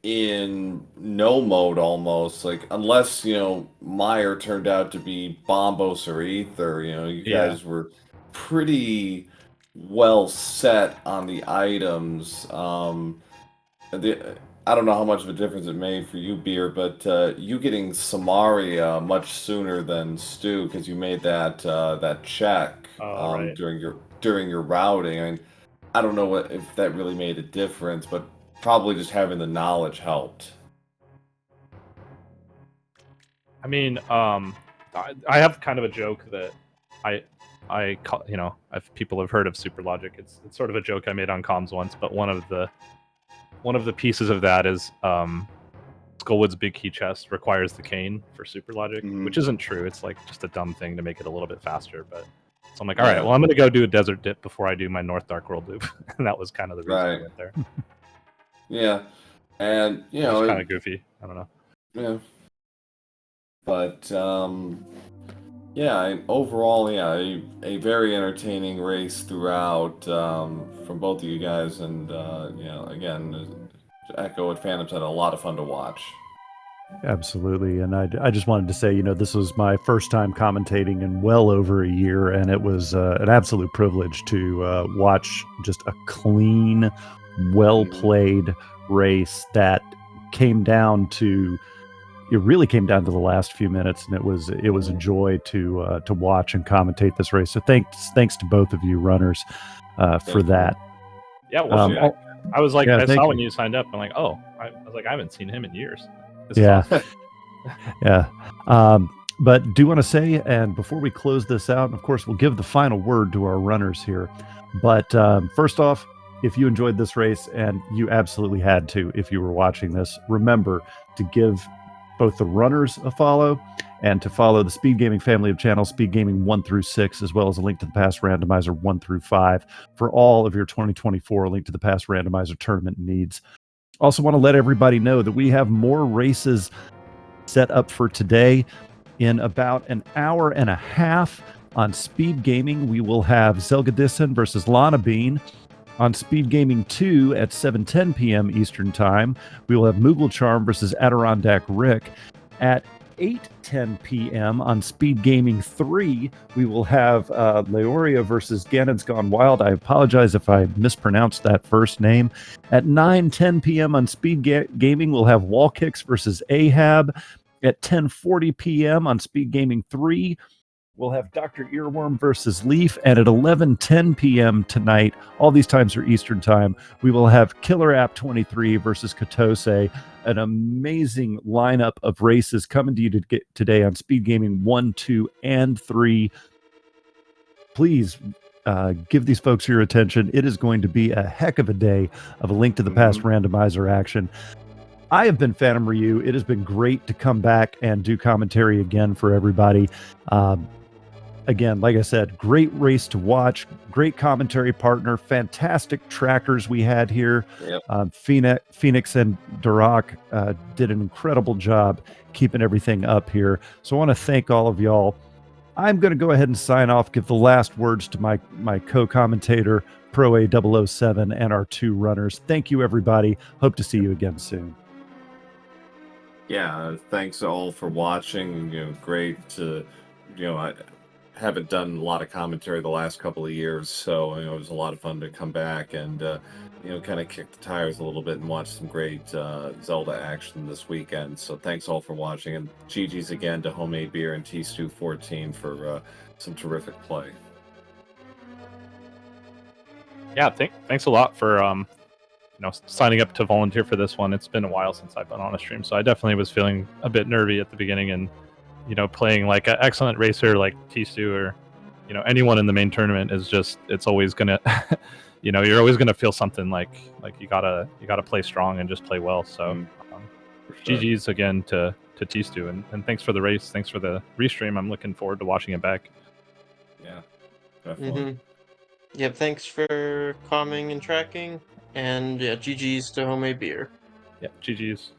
S2: in no mode almost, like unless Meyer turned out to be Bombos or Ether. You guys were pretty well set on the items. I don't know how much of a difference it made for you, Beer, but you getting Samaria much sooner than Stu, because you made that check
S3: Right.
S2: during your routing. I mean, I don't know if that really made a difference, but probably just having the knowledge helped.
S3: I mean, I have kind of a joke that I call, if people have heard of Super Logic, it's sort of a joke I made on comms once, but one of the pieces of that is Skullwood's big key chest requires the cane for Super Logic, which isn't true. It's like just a dumb thing to make it a little bit faster. But so I'm like, all right, well, I'm going to go do a desert dip before I do my North Dark World loop, and that was kind of the reason I went there.
S2: Yeah, and
S3: it's kind of goofy. I don't know.
S2: Yeah, but yeah, overall, yeah, a very entertaining race throughout from both of you guys, and again, to echo what Phantom said, a lot of fun to watch.
S1: Absolutely, and I just wanted to say, this was my first time commentating in well over a year, and it was an absolute privilege to watch just a clean, well-played race that really came down to the last few minutes, and it was a joy to watch and commentate this race. So thanks to both of you runners for that.
S3: Yeah, well, I was like, I saw when you signed up, I'm like, oh, I was like, I haven't seen him in years. This is awesome.
S1: Yeah. But do want to say, and before we close this out, and of course, we'll give the final word to our runners here. But first off, if you enjoyed this race, and you absolutely had to, if you were watching this, remember to give both the runners a follow and to follow the SpeedGaming family of channels, SpeedGaming 1 through 6, as well as a Link to the Past randomizer 1 through 5 for all of your 2024 Link to the Past randomizer tournament needs. Also want to let everybody know that we have more races set up for today. In about an hour and a half on SpeedGaming, we will have Zelgadisson versus Lana Bean. On SpeedGaming 2 at 7:10 p.m. Eastern Time, we will have Moogle Charm versus Adirondack Rick. At 8:10 p.m. on SpeedGaming 3, we will have Leoria versus Ganon's Gone Wild. I apologize if I mispronounced that first name. At 9:10 p.m. on SpeedGaming, we'll have Wall Kicks versus Ahab. At 10:40 p.m. on SpeedGaming 3, We'll have Dr. Earworm versus Leaf, and at 11:10 p.m. tonight, all these times are Eastern time, we will have Killer App 23 versus Katose, an amazing lineup of races coming to you today on Speed Gaming 1, 2, and 3. Please give these folks your attention. It is going to be a heck of a day of a Link to the Past randomizer action. I have been Phantom Ryu. It has been great to come back and do commentary again for everybody. Again, like I said, great race to watch, great commentary partner, fantastic trackers we had here.
S2: Yep.
S1: Phoenix and Duroc did an incredible job keeping everything up here. So I want to thank all of y'all. I'm going to go ahead and sign off, give the last words to my co-commentator, Pro A007, and our 2 runners. Thank you, everybody. Hope to see you again soon.
S2: Yeah, thanks all for watching. Great to, I haven't done a lot of commentary the last couple of years, so it was a lot of fun to come back and kind of kick the tires a little bit and watch some great Zelda action this weekend. So thanks all for watching, and GG's again to Homemade Beer and tstew14 for some terrific play.
S3: Yeah, thanks a lot for signing up to volunteer for this one. It's been a while since I've been on a stream, so I definitely was feeling a bit nervy at the beginning, and playing like an excellent racer like tstew or anyone in the main tournament is just, it's always gonna you're always gonna feel something like you gotta play strong and just play well. So sure. GG's again to tstew, and thanks for the race, thanks for the restream. I'm looking forward to watching it back.
S2: Yeah, definitely.
S4: Yep, thanks for calming and tracking, and yeah, GG's to Homemade Beer.
S3: Yeah, GG's.